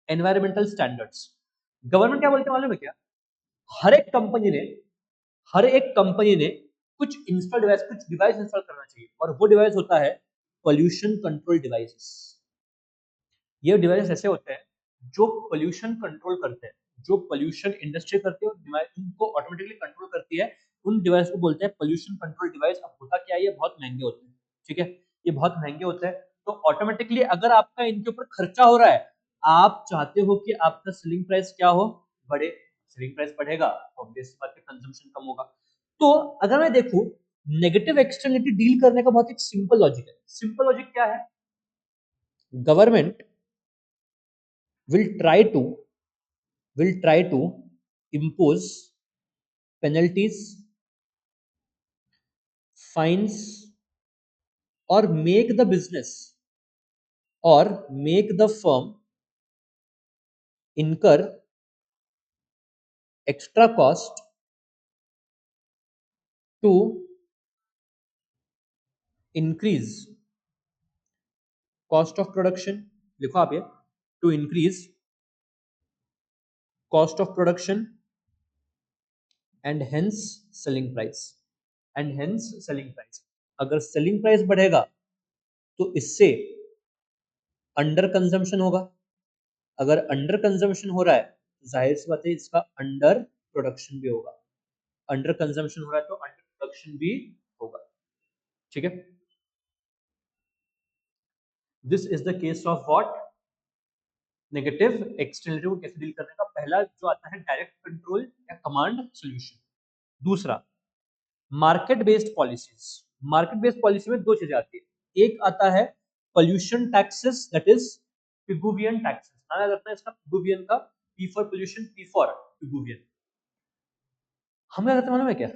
Environmental standards, government क्या बोलते हैं मालूम है क्या, हर एक कंपनी ने हर एक कंपनी ने कुछ इंस्टॉल डिवाइस, कुछ डिवाइस इंस्टॉल करना चाहिए, और वो डिवाइस होता है पोल्यूशन कंट्रोल डिवाइसेस। ये डिवाइस ऐसे होते हैं जो पोल्यूशन कंट्रोल करते हैं, जो पोल्यूशन इंडस्ट्री करती है और उनको ऑटोमेटिकली कंट्रोल करती है, उन डिवाइस को बोलते हैं पोल्यूशन कंट्रोल डिवाइस। अब होता क्या है, ये बहुत महंगे होते हैं, ठीक है, ये बहुत महंगे होते हैं। तो ऑटोमेटिकली अगर आपका इनके ऊपर खर्चा हो रहा है, आप चाहते हो कि आपका सेलिंग प्राइस क्या हो, बढ़े। सेलिंग प्राइस बढ़ेगा तो ऑब्वियस बात है, कंजम्पशन कम होगा। तो अगर मैं देखूं, नेगेटिव एक्सटर्नलिटी डील करने का बहुत एक सिंपल लॉजिक है। सिंपल लॉजिक क्या है, government will try to will try to impose penalties, fines, or make the firm incur extra cost to increase cost of production। लिखो आप ये, to increase cost of production and hence selling price, अगर selling price बढ़ेगा तो इससे under consumption होगा। अगर under consumption हो रहा है, जाहिर सी बात है इसका अंडर प्रोडक्शन भी होगा। अंडर कंजम्पशन हो रहा है तो अंडर प्रोडक्शन भी होगा, ठीक है। This is the case of what, negative externality को कैसे डील करने का। पहला जो आता है डायरेक्ट कंट्रोल या कमांड सॉल्यूशन। दूसरा, market based policies. Market based policy में दो चीजें आती है, एक आता है pollution taxes, that is Pigouvian taxes. नाम याद रखना है इसका, पिगुवियन का, P for pollution, P for Pigouvian. हम क्या करते हैं मालूम है क्या,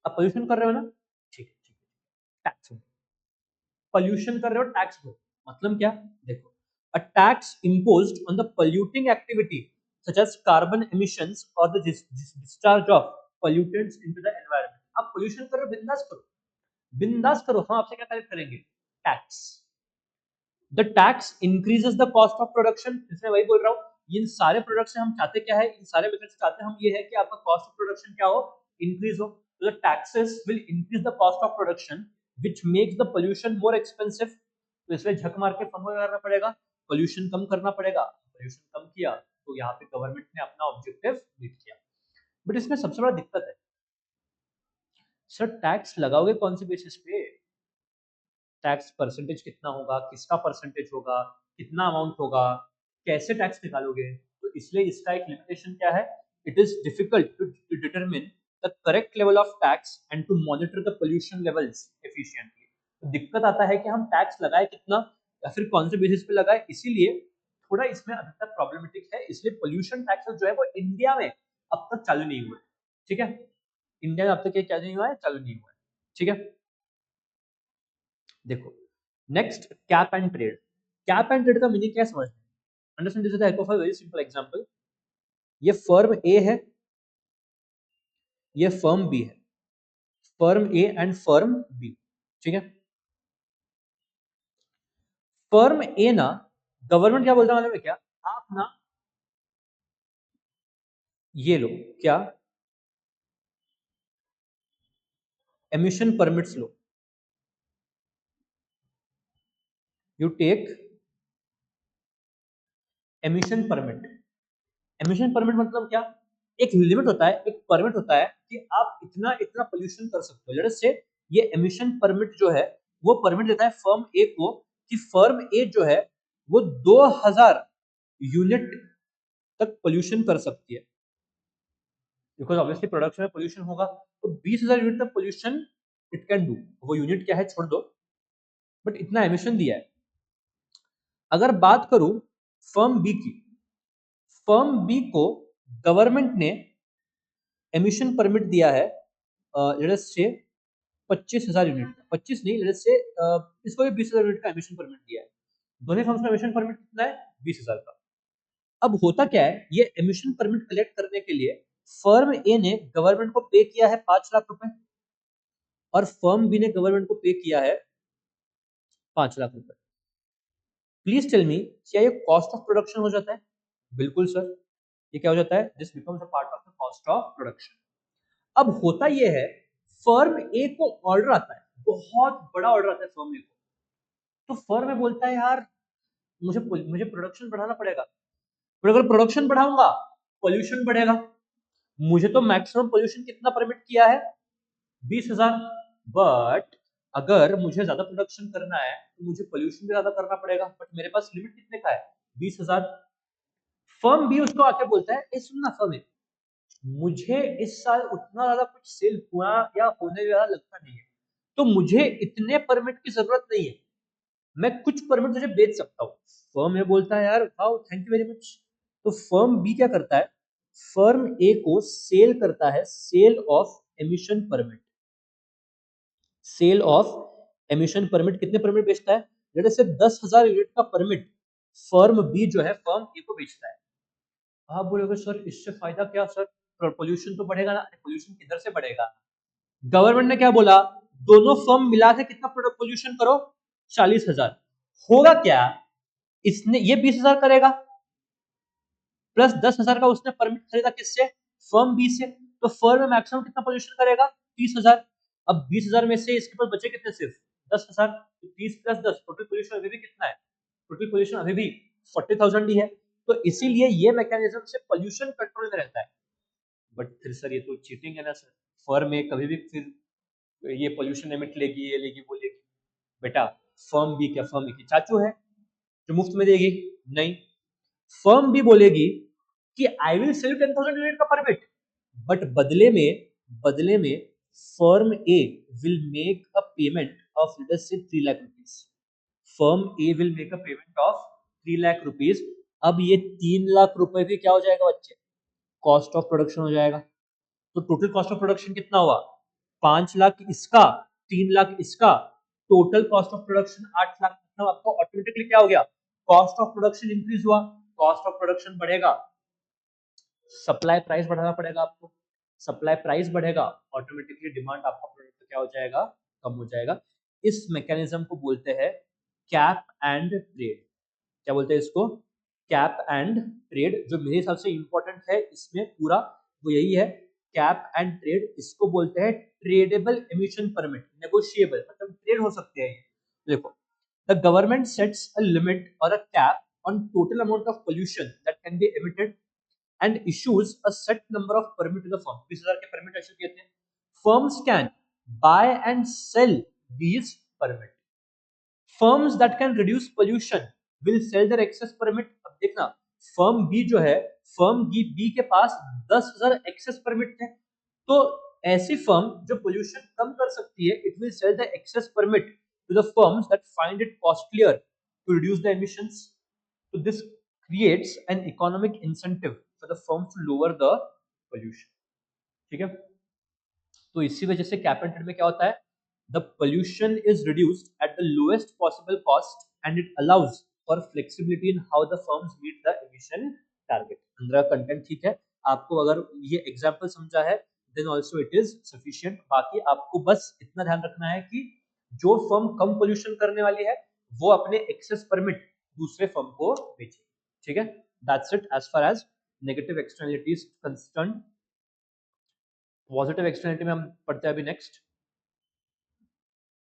आप पोल्यूशन कर रहे हो ना, ठीक है, टैक्स हो, पोल्यूशन कर रहे हो, टैक्स हो, मतलब क्या, देखो, a tax imposed on the polluting activity such as carbon emissions or the discharge of pollutants into the environment। आप पोल्यूशन कर रहे हो, बिंदास करो, बिंदास करो, हम आपसे क्या कलेक्ट करेंगे, tax. The tax increases the cost of production, इसमें वही बोल रहा हूँ, इन सारे प्रोडक्ट से हम चाहते क्या है, इन सारे मेथड से चाहते हैं हम ये है कि आपका कॉस्ट ऑफ प्रोडक्शन क्या हो, इंक्रीज हो, तो the taxes will increase the cost of production which makes the pollution more expensive. तो इसलिए झक मार के फर्म को करना पड़ेगा, पोल्यूशन कम करना पड़ेगा। पोल्यूशन कम किया तो यहाँ पे गवर्नमेंट ने अपना ऑब्जेक्टिव मीट किया। बट इसमें सबसे बड़ा दिक्कत है, सर टैक्स लगाओगे कौन से बेसिस पे? टैक्स परसेंटेज कितना होगा, किसका परसेंटेज होगा, कितना अमाउंट होगा, कैसे टैक्स निकालोगे? तो इसलिए इसका एक लिमिटेशन क्या है, it is difficult to determine the correct level of tax and to monitor the pollution levels efficiently. तो दिक्कत आता है कि हम टैक्स लगाए कितना या फिर कौन से बेसिस पे लगाए, इसीलिए थोड़ा इसमें अभी तक प्रॉब्लमेटिक है। इसलिए पोल्यूशन टैक्स जो है वो इंडिया में अब तक चालू नहीं हुआ है, ठीक है? इंडिया में अब तक ये क्या नहीं हुआ है, चालू नहीं हुआ है, ठीक है? देखो next, cap and trade. Cap and trade का मीनिंग क्या समझ में? Understand this with the help of a very simple example. ये फर्म ए है, ये फर्म बी है, firm A and firm B, ठीक है? फर्म ए ना, गवर्नमेंट क्या बोलता है मालूम है क्या? आप ना ये लो, क्या? एमिशन परमिट्स लो, you take emission permit. Emission permit मतलब क्या? एक लिमिट होता है, एक परमिट होता है कि आप इतना इतना पोल्यूशन कर सकते हो। जैसे ये एमिशन परमिट जो है वो परमिट देता है फर्म ए को कि फर्म ए जो है वो 2000 यूनिट तक पोल्यूशन कर सकती है, बिकॉज ऑब्वियसली प्रोडक्शन में पोल्यूशन होगा। तो 20,000 यूनिट तक पोल्यूशन इट कैन डू। वो यूनिट क्या है छोड़ दो, बट इतना एमिशन दिया है। अगर बात करूं फर्म बी की, फर्म बी को गवर्नमेंट ने एमिशन परमिट दिया है से 25,000 यूनिट, 25 नहीं, से इसको भी 20,000 यूनिट का एमिशन परमिट दिया है। दोनों फर्म्स का एमिशन परमिट कितना है? 20,000 का। अब होता क्या है, ये एमिशन परमिट कलेक्ट करने के लिए फर्म ए ने गवर्नमेंट को पे किया है 5 लाख रुपए और फर्म बी ने गवर्नमेंट को पे किया है 5 लाख रुपए। प्लीज टेल मी, क्या ये कॉस्ट ऑफ प्रोडक्शन हो जाता है? बिल्कुल सर, ये क्या हो जाता है? This becomes a part of the cost of production. अब होता ये है, फर्म ए को ऑर्डर आता है, बहुत बड़ा ऑर्डर आता है फर्म ए को। तो फर्म ए बोलता है यार मुझे मुझे प्रोडक्शन बढ़ाना पड़ेगा, पर अगर प्रोडक्शन बढ़ाऊंगा पोल्यूशन बढ़ेगा। मुझे तो मैक्सिमम पोल्यूशन कितना परमिट किया है? 20,000। बट अगर मुझे ज्यादा प्रोडक्शन करना है तो मुझे पोल्यूशन भी ज्यादा करना पड़ेगा, बट मेरे पास लिमिट कितने का है? 20,000। फर्म बी उसको आके बोलता है ए सुन ना फर्म ए, मुझे इस साल उतना ज्यादा कुछ सेल हुआ या होने वाला लगता नहीं है, तो मुझे इतने परमिट की जरूरत नहीं है, मैं कुछ परमिट तुझे बेच सकता हूँ। फर्म ए बोलता है यार wow thank you very much. तो फर्म बी क्या करता है, फर्म ए को सेल करता है, sale of emission permit. Sale of emission permit, कितने परमिट बेचता है? जैसे 10,000 यूनिट का परमिट फर्म बी जो है फर्म ए को बेचता है। आप बोलोगे सर इससे फायदा क्या सर, पोल्यूशन तो बढ़ेगा ना। पोल्यूशन किधर से बढ़ेगा? गवर्नमेंट ने क्या बोला, दोनों फर्म मिला के कितना पोल्यूशन करो, 40,000। होगा क्या, इसने ये 20,000 करेगा प्लस 10,000 का उसने परमिट खरीदा किससे? फर्म बी से। तो फर्म में मैक्सिमम कितना पोल्यूशन करेगा? 30,000। अब 20,000 में से इसके पास बचे कितने? सिर्फ 10,000। तो 30 प्लस 10 टोटल पोल्यूशन अभी भी कितना है? टोटल पोल्यूशन अभी भी 40,000 ही है। तो इसीलिए ये मैकेनिज्म से पोल्यूशन कंट्रोल में रहता है। बट फिर सर ये तो चीटिंग है ना सर, फर्म में कभी भी फिर ये पोल्यूशन लिमिट लेगी, ये लेगी, वो लेगी। बेटा फर्म बी क्या फर्म ए की चाचू है जो मुफ्त में देगी? नहीं। फर्म बी बोलेगी कि आई विल सेल 10,000 यूनिट का परमिट, बट बदले में firm A will make a payment of let's say 3 lakh rupees. Firm A will make a payment of 3 lakh rupees. अब ये 3 लाख रुपए भी क्या हो जाएगा बच्चे? कॉस्ट ऑफ प्रोडक्शन हो जाएगा। तो टोटल कॉस्ट ऑफ प्रोडक्शन कितना हुआ? 5 लाख इसका, 3 लाख इसका, total cost of production 8 lakh. मतलब आपको ऑटोमेटिकली क्या हो गया, कॉस्ट ऑफ प्रोडक्शन इंक्रीज हुआ। कॉस्ट ऑफ प्रोडक्शन बढ़ेगा, सप्लाई प्राइस बढ़ाना पड़ेगा आपको। सप्लाई प्राइस बढ़ेगा, ऑटोमेटिकली डिमांड आपका प्रोडक्ट क्या हो जाएगा, कम हो जाएगा। इस मैकेनिज्म को बोलते हैं कैप एंड ट्रेड। क्या बोलते हैं इसको? Cap and trade. जो मेरे हिसाब से इंपॉर्टेंट है इसमें पूरा वो यही है कैप एंड ट्रेड, इसको बोलते हैं ट्रेडेबल एमिशन परमिट, नेगोशिएबल, मतलब ट्रेड हो सकते हैं ये। देखो, the government sets a limit और a cap on total amount of pollution that can be emitted and issues a set number of permit to the firm. 20,000 के permit issue किए थे. Firms can buy and sell these permit. Firms that can reduce pollution will sell their excess permit. अब देखना, firm B जो है, firm B के पास 10,000 access permit थे, तो ऐसी फर्म जो पोल्यूशन कम कर सकती है, it will sell the excess permit to the firms that find it costlier to reduce the emissions. So this creates an economic incentive for the firms to lower the pollution. ठीक है, तो इसी वजह से cap and trade में क्या होता है, the pollution is reduced at the lowest possible cost and it allows for flexibility in how the firms meet the emission target. अंदर का कंटेंट ठीक है, आपको अगर ये एग्जांपल समझा है then also it is sufficient. बाकी आपको बस इतना ध्यान रखना है कि जो फर्म कम पोल्यूशन करने वाली है वो अपने एक्सेस परमिट दूसरे फर्म को बेचे. ठीक है, that's it as far as negative externalities concern. Positive externality में हम पढ़ते हैं अभी नेक्स्ट,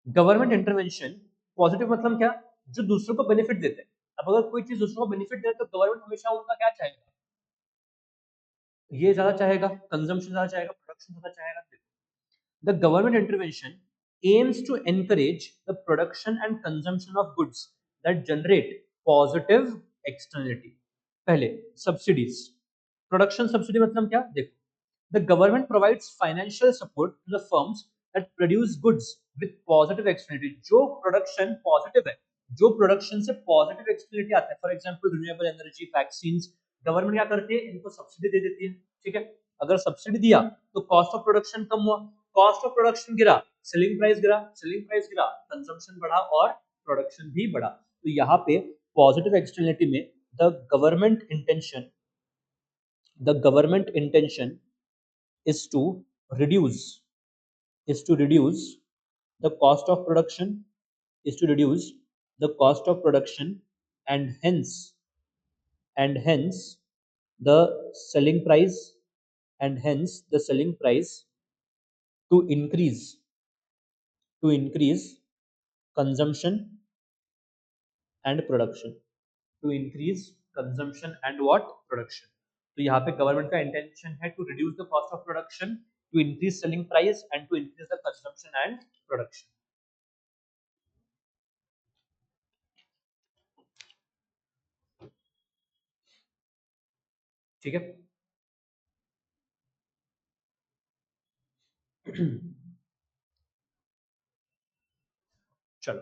गवर्नमेंट इंटरवेंशन. पॉजिटिव मतलब क्या, जो दूसरों को बेनिफिट देते हैं. अब अगर कोई चीज दूसरों को बेनिफिट दे तो गवर्नमेंट हमेशा उनका क्या चाहेगा, ये ज्यादा चाहेगा, कंजम्पशन ज्यादा चाहेगा, प्रोडक्शन ज्यादा चाहेगा. The government intervention aims to encourage the production and consumption of goods that generate positive externality. पहले subsidies. Production subsidy मतलब क्या, देखो, the government provides financial support to the firms that produce goods with positive externality. जो production positive है, जो production से positive externality आता है, for example renewable energy, vaccines, government क्या करती है, इनको subsidy दे देती है. ठीक है, अगर subsidy दिया तो cost of production कम हुआ, cost of production गिरा, selling price गिरा, selling price गिरा, consumption बढ़ा और production भी बढ़ा. तो यहाँ पे positive externality में the government intention is to reduce the cost of production, and hence the selling price, to increase consumption and production, production. तो यहाँ पे गवर्नमेंट का इंटेंशन है to reduce the cost of production, to increase selling price and to increase the consumption and production. ठीक है. चलो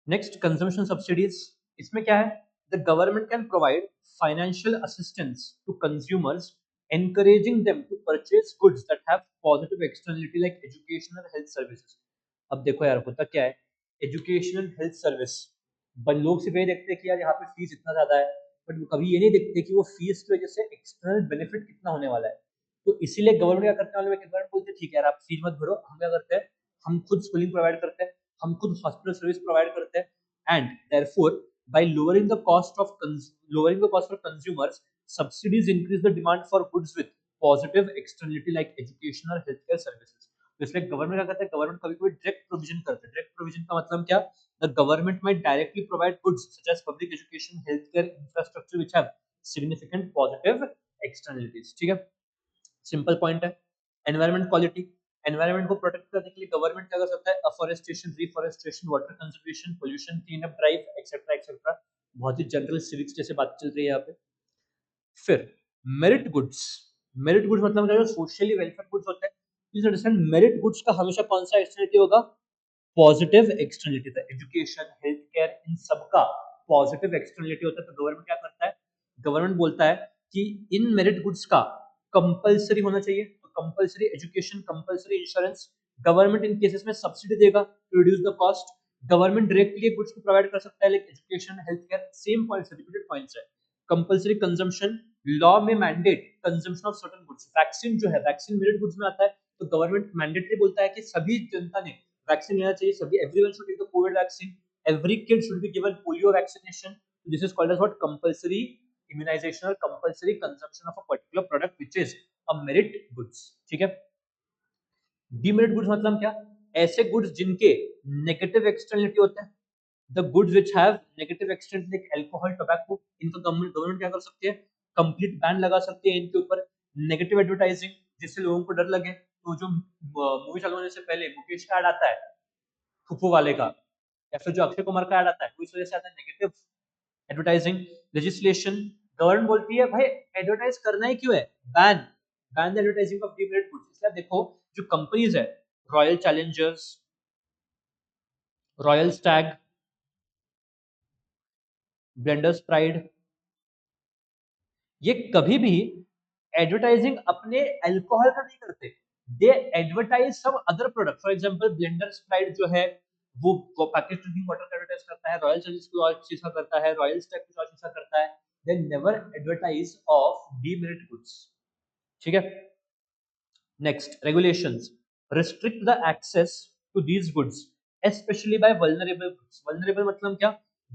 next, consumption subsidies. इसमें क्या है, the government can provide financial assistance to consumers encouraging them to purchase goods that have positive externality like education and health services. अब देखो यार, होता क्या है, एजुकेशन एंड हेल्थ सर्विस, लोग सिर्फ ये देखते हैं कि यार यहाँ पे फीस इतना ज्यादा है, बट कभी ये नहीं देखते कि वो फीस की वजह से एक्सटर्नल बेनिफिट कितना होने वाला है. तो इसीलिए गवर्नमेंट क्या करते हैं, गवर्नमेंट बोलते हैं ठीक है यार आप फीस मत भरो, हम क्या करते हैं, हम खुद स्कूलिंग प्रोवाइड करते हैं, हम खुद हॉस्पिटल सर्विस प्रोवाइड करते हैं, and therefore by lowering the cost for consumers, subsidies increase the demand for goods with positive externality like education or healthcare services. तो इसलिए गवर्नमेंट क्या करता है, गवर्नमेंट कभी कभी डायरेक्ट प्रोविजन करता है. डायरेक्ट प्रोविजन का मतलब क्या, the government might directly provide goods such as public education, healthcare infrastructure which have significant positive externalities. ठीक है, सिंपल पॉइंट है. एनवायरमेंट क्वालिटी, एनवायरमेंट को प्रोटेक्ट करने के लिए गवर्नमेंट क्या कर सकता है, afforestation, reforestation, water conservation, pollution clean up drive, etcetera etcetera. बहुत ही जनरल सिविक्स जैसे बात चल रही है यहाँ पे. फिर मेरिट गुड्स. मेरिट गुड्स मतलब जो सोशली वेलफेयर गुड्स होते हैं, प्लीज अंडरस्टैंड, मेरिट गुड्स का हमेशा कौन सा एक्सटर्नलिटी होगा, पॉजिटिव एक्सटर्नलिटी. था एजुकेशन, हेल्थ केयर, इन सबका पॉजिटिव एक्सटर्नलिटी होता है. तो गवर्नमेंट क्या करता है, गवर्नमेंट बोलता है कि इन मेरिट गुड्स का कंपलसरी होना चाहिए. Compulsory education, compulsory insurance. Government इन केसेस में सब्सिडी देगा to reduce the cost. Government directly goods को प्रोवाइड कर सकता है like education, health care. Same points है, रिपीटेड पॉइंट्स है. कंपलसरी कंजम्पशन, लॉ में mandate consumption of certain goods. Vaccine जो है, वैक्सीन मेरिट गुड्स में आता है, तो गवर्नमेंट मैंडेटरी बोलता है कि सभी जनता ने वैक्सीन लेना चाहिए, सभी, everyone should take the covid vaccine, every kid should be given polio vaccination. This is called as what, compulsory immunisation और compulsory consumption of a particular product which is a merit goods, ठीक है। Demerit goods मतलब क्या? ऐसे goods जिनके negative externality होते हैं, the goods which have negative externality like alcohol, tobacco, इनका गवर्नमेंट क्या कर सकती है? कंप्लीट बैन लगा सकती है इनके ऊपर। नेगेटिव एडवर्टाइजिंग, जिससे लोगों को डर लगे, तो जो मूवी चालू होने से पहले मुकेश का ऐड आता है फुफू वाले का, या फिर जो अक्षय कुमार का ऐड आता है, वो इस वजह से आता है नेगेटिव एडवर्टाइजिंग। लेजिस्लेशन, गवर्नमेंट बोलती है भाई एडवर्टाइज करना ही क्यों है, ban ban the advertising of demerit goods. इसलिए देखो जो कंपनीज है, Royal Challengers, Royal Stag, Blenders Pride, ये कभी भी एडवर्टाइजिंग अपने अल्कोहल का नहीं करते, they advertise some other product. For example Blenders Pride जो है वो पैकेज ड्रिंकिंग वाटर का एडवर्टाइज करता है, रॉयल चैलेंजर्स कोई और चीज का करता है, रॉयल स्टैग कुछ और चीज का करता है, they never advertise of demerit goods, ठीक है। Next, regulations restrict the access to these goods especially by vulnerable groups। vulnerable मतलब क्या?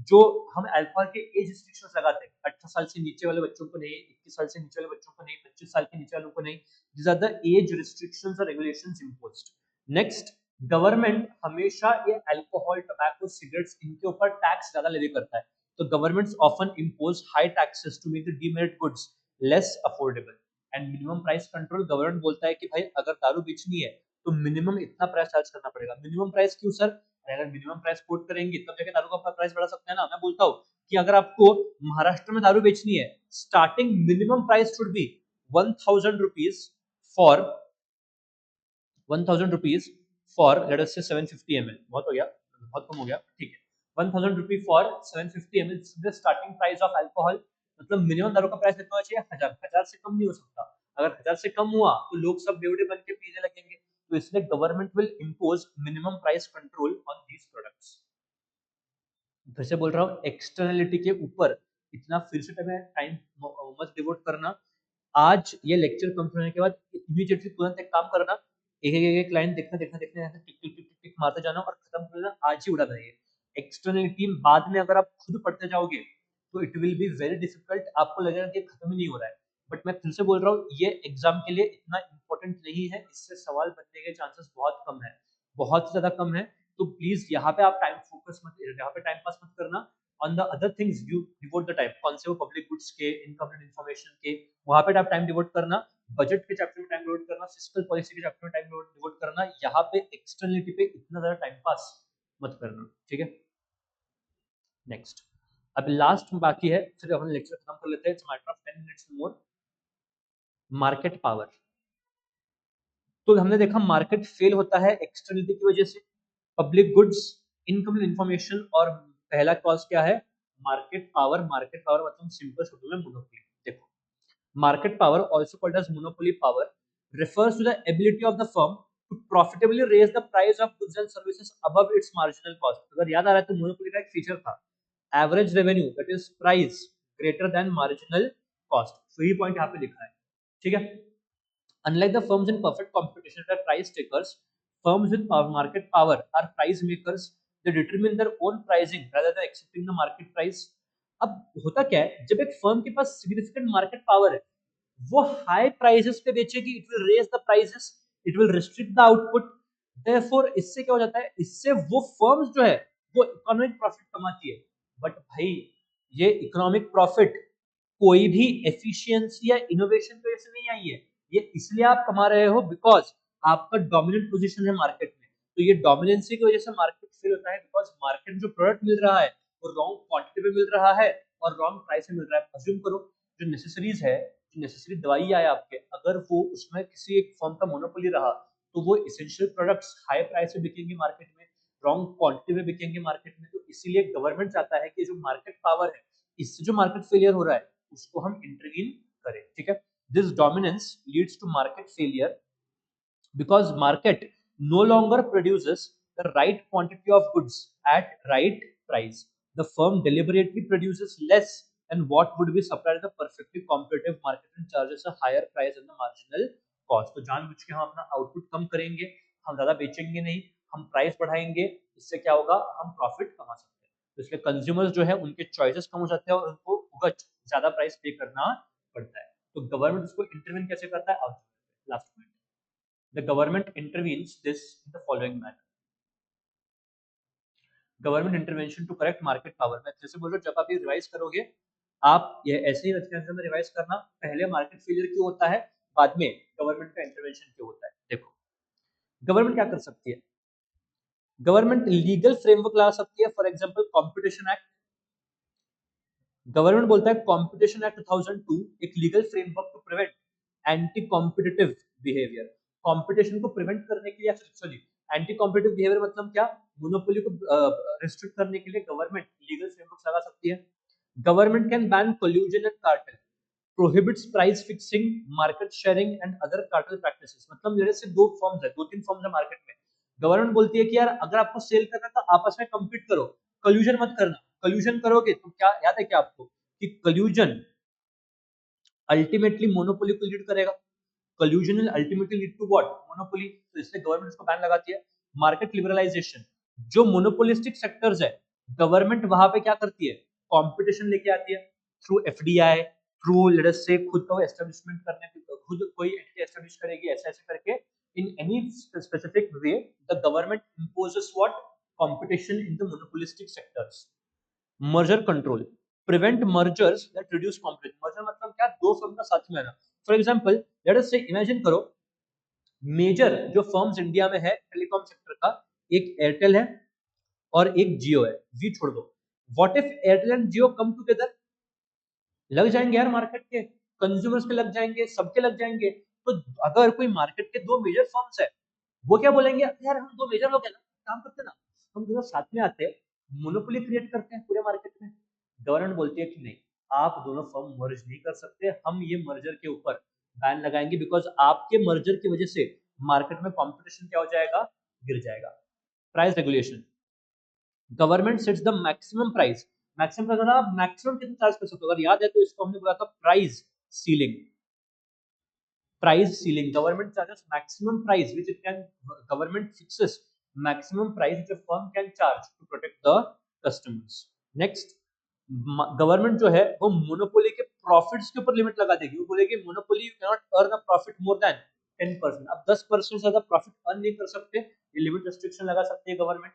जो हम अल्कोहल के एज रिस्ट्रिक्शंस लगाते हैं, 18 साल से नीचे वाले बच्चों को नहीं, 21 साल से नीचे वाले बच्चों को नहीं, 25 साल के नीचे वालों को नहीं, these are the age restrictions or regulations imposed। Next, government हमेशा ये अल्कोहल, टोबैको, सिगरेट्स, इनके ऊपर टैक्स ज्यादा लेवी करता है, तो governments often impose high taxes to make the demerit goods less affordable. And minimum price control, government बोलता है कि भाई अगर दारू बेचनी है तो मिनिमम इतना प्राइस चार्ज करना पड़ेगा। मिनिमम प्राइस क्यों सर? अगर मिनिमम प्राइस कोट करेंगे तब जाके दारू का प्राइस बढ़ा सकते हैं ना। मैं बोलता हूँ कि अगर आपको महाराष्ट्र में दारू बेचनी है, starting minimum price should be 1000 rupees for 1000 rupees for late us से 750 ml। बहुत हो गया, बहुत कम हो गया, ठीक है। 1000 rupee for 750 ml starting price of alcohol. मतलब मिनिमम दारू का प्राइस कितना होना चाहिए? 1000, 1000 से कम नहीं हो सकता। अगर 1000 से कम हुआ तो लोग सब बेवड़े बन के पीने लगेंगे, तो इसलिए government will impose minimum price control on these products. फिर से बोल रहा हूँ, एक्सटर्नलिटी के ऊपर इतना फिर से टाइम मत डिवोट करना। आज ये लेक्चर कंप्लीट होने के बाद इमीडिएटली तुरंत एक काम करना, एक लाइन देखना देखना देखना, टिक टिक टिक टिक मारते जाना और खत्म कर देना, आज ही उड़ा देना। ये एक्सटर्नलिटी बाद में अगर आप खुद पढ़ते जाओगे तो it will be very difficult, आपको लगेगा कि खत्म ही नहीं हो रहा है। बट मैं फिर से बोल रहा हूँ, ये एग्जाम के लिए इतना इंपॉर्टेंट नहीं है, इससे सवाल बनने के चांसेस बहुत कम है, बहुत ज्यादा कम है। तो प्लीज यहाँ पे आप टाइम फोकस मत, यहाँ पे टाइम पास मत करना। On the other things you devote the time. कौन से वो पब्लिक गुड्स के, इनकम्प्लीट इन्फॉर्मेशन के, वहां पे आप टाइम डिवोट करना। बजट के चैप्टर में टाइम डिवोट करना, फिस्कल पॉलिसी के चैप्टर में टाइम डिवोट करना। यहाँ पे एक्सटर्नलिटी पे इतना ज्यादा टाइम पास मत करना, ठीक है। नेक्स्ट, अब लास्ट बाकी है, फिर अपन लेक्चर खत्म कर लेते हैं। It's matter of 10 minutes more. Market power. तो हमने देखा मार्केट फेल होता है एक्सटर्नलिटी की वजह से, पब्लिक गुड्स, इनकम इन्फॉर्मेशन, और पहला कॉज क्या है? Market power. मार्केट पावर मतलब सिंपल शब्दों में मोनोपोली। देखो, market power also called as monopoly power refers to the ability of the firm to profitably raise the price of goods and services above its marginal cost। अगर याद आ रहा है तो monopoly का एक फीचर था average revenue that is price greater than marginal cost. तो ये पॉइंट यहाँ पे लिखा है, ठीक है। Unlike the firms in perfect competition that are price takers, firms with market power are price makers. They determine their own pricing rather than accepting the market price. अब होता क्या है, जब एक फर्म के पास सिग्निफिकेंट मार्केट पावर है, वो high prices पे बेचेगी, it will raise the prices, it will restrict the output. Therefore इससे क्या हो जाता है, इससे वो फर्म्स जो है वो इकोनॉमिक प्रॉफिट कमाती है। बट भाई ये इकोनॉमिक प्रॉफिट कोई भी एफिशिएंसी या इनोवेशन की वजह से नहीं आई है, ये इसलिए आप कमा रहे हो बिकॉज आपका डोमिनेंट पोजीशन है मार्केट में। तो ये डोमिनेंसी की वजह से मार्केट फेल होता है, बिकॉज मार्केट जो प्रोडक्ट मिल रहा है वो रॉन्ग क्वांटिटी में मिल रहा है और रॉन्ग प्राइस में मिल रहा है। अज्यूम करो जो नेसेसरीज है, जो नेसेसरी दवाई है आपके, अगर वो उसमें किसी एक फर्म का मोनोपोली रहा तो वो एसेंशियल प्रोडक्ट्स हाई प्राइस में बिकेंगे मार्केट में, रॉन्ग क्वांटिटी में बिकेंगे मार्केट में। तो इसीलिए गवर्नमेंट चाहता है कि जो मार्केट पावर है, इससे जो मार्केट फेलियर हो रहा है उसको हम इंटरवीन करें, ठीक है। This dominance leads to market failure because market no longer produces the right quantity of goods at right price। The firm deliberately produces less than what would be supplied in the perfectly competitive market and charges a higher price than the marginal cost। तो जानबूझ के हम अपना output कम करेंगे, हम ज्यादा बेचेंगे नहीं, हम प्राइस बढ़ाएंगे। इससे क्या होगा, हम प्रॉफिट कमा सकते हैं। तो इसलिए कंज्यूमर्स जो है उनके चॉइसेस कम हो जाते हैं और उनको बोगच ज्यादा प्राइस पे करना पड़ता है। तो गवर्नमेंट उसको इंटरवीन कैसे करता है? Last point, the government intervenes this in the following manner. Government intervention to correct market power. मैं जैसे बोल रहा हूँ, जब आप ये रिवाइज करोगे, आप ये ऐसे ही रेफरेंस में रिवाइज करना, पहले मार्केट फेलियर क्यों होता है, बाद में गवर्नमेंट का इंटरवेंशन क्यों होता है। देखो, गवर्नमेंट क्या कर सकती है? गवर्नमेंट लीगल फ्रेमवर्क ला सकती है, for example competition act. Government बोलता है कंपटीशन एक्ट 2002 एक legal framework to prevent anti competitive behaviour. Competition को प्रिवेंट करने के लिए, सॉरी, एंटी कॉम्पिटिटिव बिहेवियर मतलब क्या? मोनोपोली को रिस्ट्रिक्ट करने के लिए गवर्नमेंट लीगल फ्रेमवर्क लगा सकती है। Government can ban collusion and cartel, prohibits price fixing, market sharing and other cartel practices. मतलब मेरे से दो फॉर्म्स है, दो तीन फॉर्म्स है मार्केट में। गवर्नमेंट बोलती है कि यार अगर आपको सेल करना है तो आपस में कम्पीट करो, कोल्यूजन मत करना। कोल्यूजन करोगे तो क्या, याद है क्या आपको कि कोल्यूजन अल्टीमेटली मोनोपोली को लीड करेगा। Collusion will ultimately lead to what? Monopoly. तो इसलिए गवर्नमेंट इसको बैन लगाती है। मार्केट लिबरलाइजेशन, जो मोनोपोलिस्टिक सेक्टर्स है, गवर्नमेंट वहां पे क्या करती है? कंपटीशन लेके आती है through FDI, through let us से खुद का एस्टेब्लिशमेंट करने की, खुद कोई एंटिटी एस्टेब्लिश करेगी, ऐसे ऐसे करके in any specific way the government imposes what? Competition in the monopolistic sectors. Merger control, prevent mergers that reduce competition. Merger मतलब क्या? दो फर्म का साथ में आना। फॉर एग्जांपल लेट अस से, इमेजिन करो, मेजर जो फर्म्स इंडिया में है टेलीकॉम सेक्टर का, एक एयरटेल है और एक जियो है, जी छोड़ दो। What if Airtel and Jio come together? लग जाएंगे यार, मार्केट के कंज्यूमर्स के लग जाएंगे, सबके लग जाएंगे। तो अगर कोई मार्केट के दो मेजर फर्म्स है, वो क्या बोलेंगे? यार हम दो मेजर लोग हैं ना, काम करते ना, हम दोनों साथ में आते हैं, मोनोपोली क्रिएट करते हैं पूरे मार्केट में। गवर्नमेंट बोलती है कि नहीं, आप दोनों फर्म मर्ज नहीं कर सकते, हम ये मर्जर के ऊपर बैन लगाएंगे, बिकॉज आपके मर्जर की वजह से मार्केट में कंपटीशन क्या हो जाएगा? गिर जाएगा। Price regulation, government sets the maximum price. Maximum का मतलब आप मैक्सिमम कितना चार्ज कर सकते हो? अगर याद है तो इसको हमने बोला था price ceiling. Price ceiling, government charges maximum price which it can, government fixes maximum price which a firm can charge to protect the customers. Next, government जो है वो मोनोपोली के प्रॉफिट्स के ऊपर लिमिट लगा देगी। वो बोलेगी monopoly you can not earn a profit more than 10%। अब 10% से ज्यादा प्रॉफिट अर्न नहीं कर सकते, ये लिमिट रिस्ट्रिक्शन लगा सकती है government.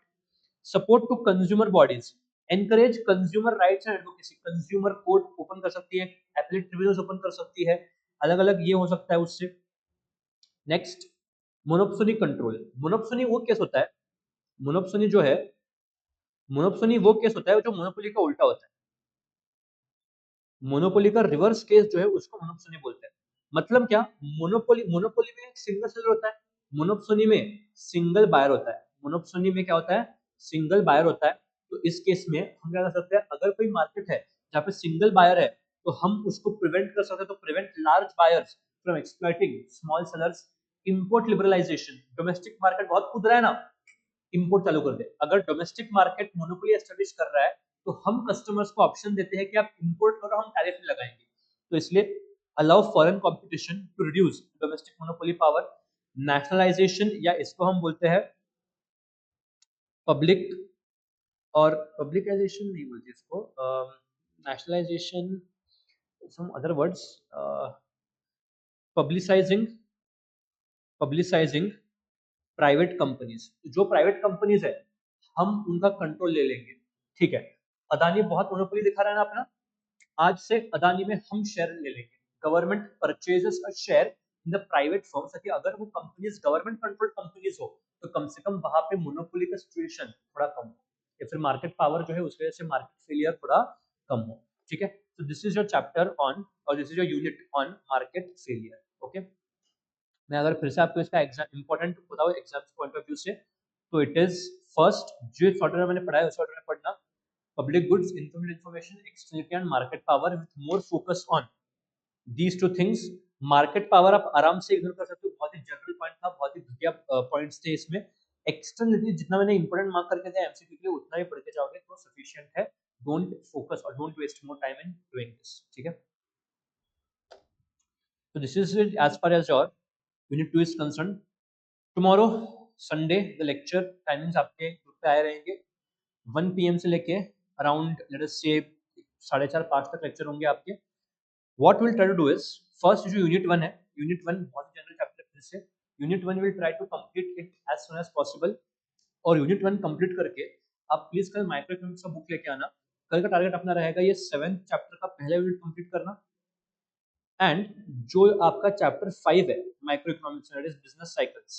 Support to consumer bodies, encourage consumer rights and advocacy. Consumer court open कर सकती है, एपीलेट ट्रिब्यूनल्स ओपन कर सकती है, अलग अलग ये हो सकता है उससे। Next, मोनोप्सोनी control. मोनोप्सोनी वो केस होता है, मोनोप्सोनी जो है, मोनोप्सोनी वो केस होता है जो मोनोपोली का उल्टा होता है। मोनोपोली का रिवर्स केस जो है उसको मोनोप्सोनी बोलते हैं। मतलब क्या? मोनोपोली, मोनोपोली में सिंगल सेलर होता है, मोनोप्सोनी में सिंगल बायर होता है। मोनोप्सोनी में क्या होता है? सिंगल बायर होता है। तो इस केस में हम क्या कर सकते हैं? अगर कोई मार्केट है जहाँ पे सिंगल बायर है, तो हम उसको प्रिवेंट कर सकते हैं। तो prevent large buyers from exploiting small sellers. Import liberalisation, domestic market बहुत कूद रहा है ना, इंपोर्ट चालू कर दे। अगर डोमेस्टिक मार्केट मोनोपोली एस्टेब्लिश कर रहा है, तो हम कस्टमर्स को ऑप्शन देते हैं कि आप इंपोर्ट करो, हम टैरिफ नहीं लगाएंगे। तो इसलिए allow foreign competition to reduce domestic monopoly power. Nationalisation, या इसको हम बोलते हैं पब्लिक, और पब्लिकाइजेशन नहीं बोलते इसको, nationalisation, some other words, publicising, publicising private companies. जो प्राइवेट कंपनीज है हम उनका कंट्रोल ले लेंगे। ठीक है, अदानी बहुत मोनोपोली दिखा रहा है ना अपना, आज से अदानी में हम शेयर ले लेंगे। Government purchases a share in the private firm, ताकि अगर वो कंपनीज गवर्नमेंट कंट्रोल्ड कंपनीज हो, तो कम से कम वहां पे मोनोपोली का सिचुएशन थोड़ा कम हो, या फिर मार्केट पावर जो है उस वजह से मार्केट फेलियर थोड़ा कम हो। ठीक है, तो this is your chapter on, और this is your unit on market failure. Okay, मैं अगर फिर से आपको इसका एग्जाम इंपॉर्टेंट बताऊँ एग्जाम पॉइंट ऑफ व्यू से, तो इट इज फर्स्ट, जो इस ऑर्डर में मैंने पढ़ा है उस ऑर्डर में पढ़ना, public goods, information, externality and market power with more focus on these two things. Market power आप आराम से इग्नोर कर सकते हो, बहुत ही जनरल पॉइंट था, बहुत ही घटिया पॉइंट्स थे इसमें। एक्सटर्नलिटी जितना मैंने इंपॉर्टेंट मार्क करके दिया एमसीक्यू के लिए, उतना ही पढ़ के जाओगे तो सफिशिएंट है। डोंट फोकस और don't waste more time in doing this. ठीक है, तो this is as far as your unit 2 is concern. Tomorrow Sunday the lecture timings आपके ग्रुप पे आए रहेंगे, 1 PM से लेके अराउंड लेट अस से 4:30-5 तक लेक्चर होंगे आपके। What will try to do is, first जो यूनिट 1 है, यूनिट 1 बहुत ही जनरल चैप्टर है, जिससे unit 1 will try to complete it as soon as possible. और यूनिट 1 कंप्लीट करके आप प्लीज कल माइक्रो इकोनॉमिक्स का बुक लेके आना। कल का टारगेट अपना रहेगा ये 7th चैप्टर का पहला यूनिट कंप्लीट करना, एंड जो आपका चैप्टर 5 है micro economics that is business cycles,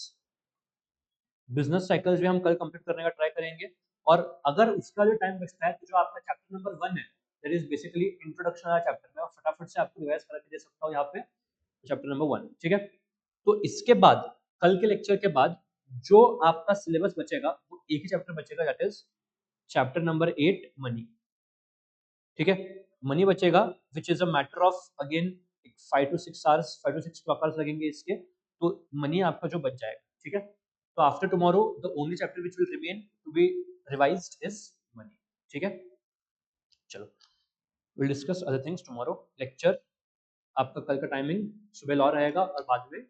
business cycles भी हम कल कंप्लीट करने का ट्राई करेंगे। और अगर उसका जो टाइम बचता है तो जो आपका चैप्टर नंबर 1 है दैट इज बेसिकली इंट्रोडक्शन वाला चैप्टर, मैं फटाफट से आपको रिवाइज करा के दे सकता हूँ यहाँ पे, चैप्टर नंबर 1, ठीक है। तो इसके बाद कल के लेक्चर के बाद जो आपका सिलेबस बचेगा वो एक ही चैप्टर बचेगा, that is chapter number 8 money, ठीक है। मनी बचेगा विच is a matter of again 5 to 6 hours, 5 to 6 लगेंगे इसके, तो मनी आपका जो बच जाएगा, ठीक है। तो after tomorrow the only chapter which will remain to be revised is money, ठीक है। चलो, will discuss other things tomorrow. Lecture आपका कल का टाइमिंग सुबह लॉ रहेगा और बाद में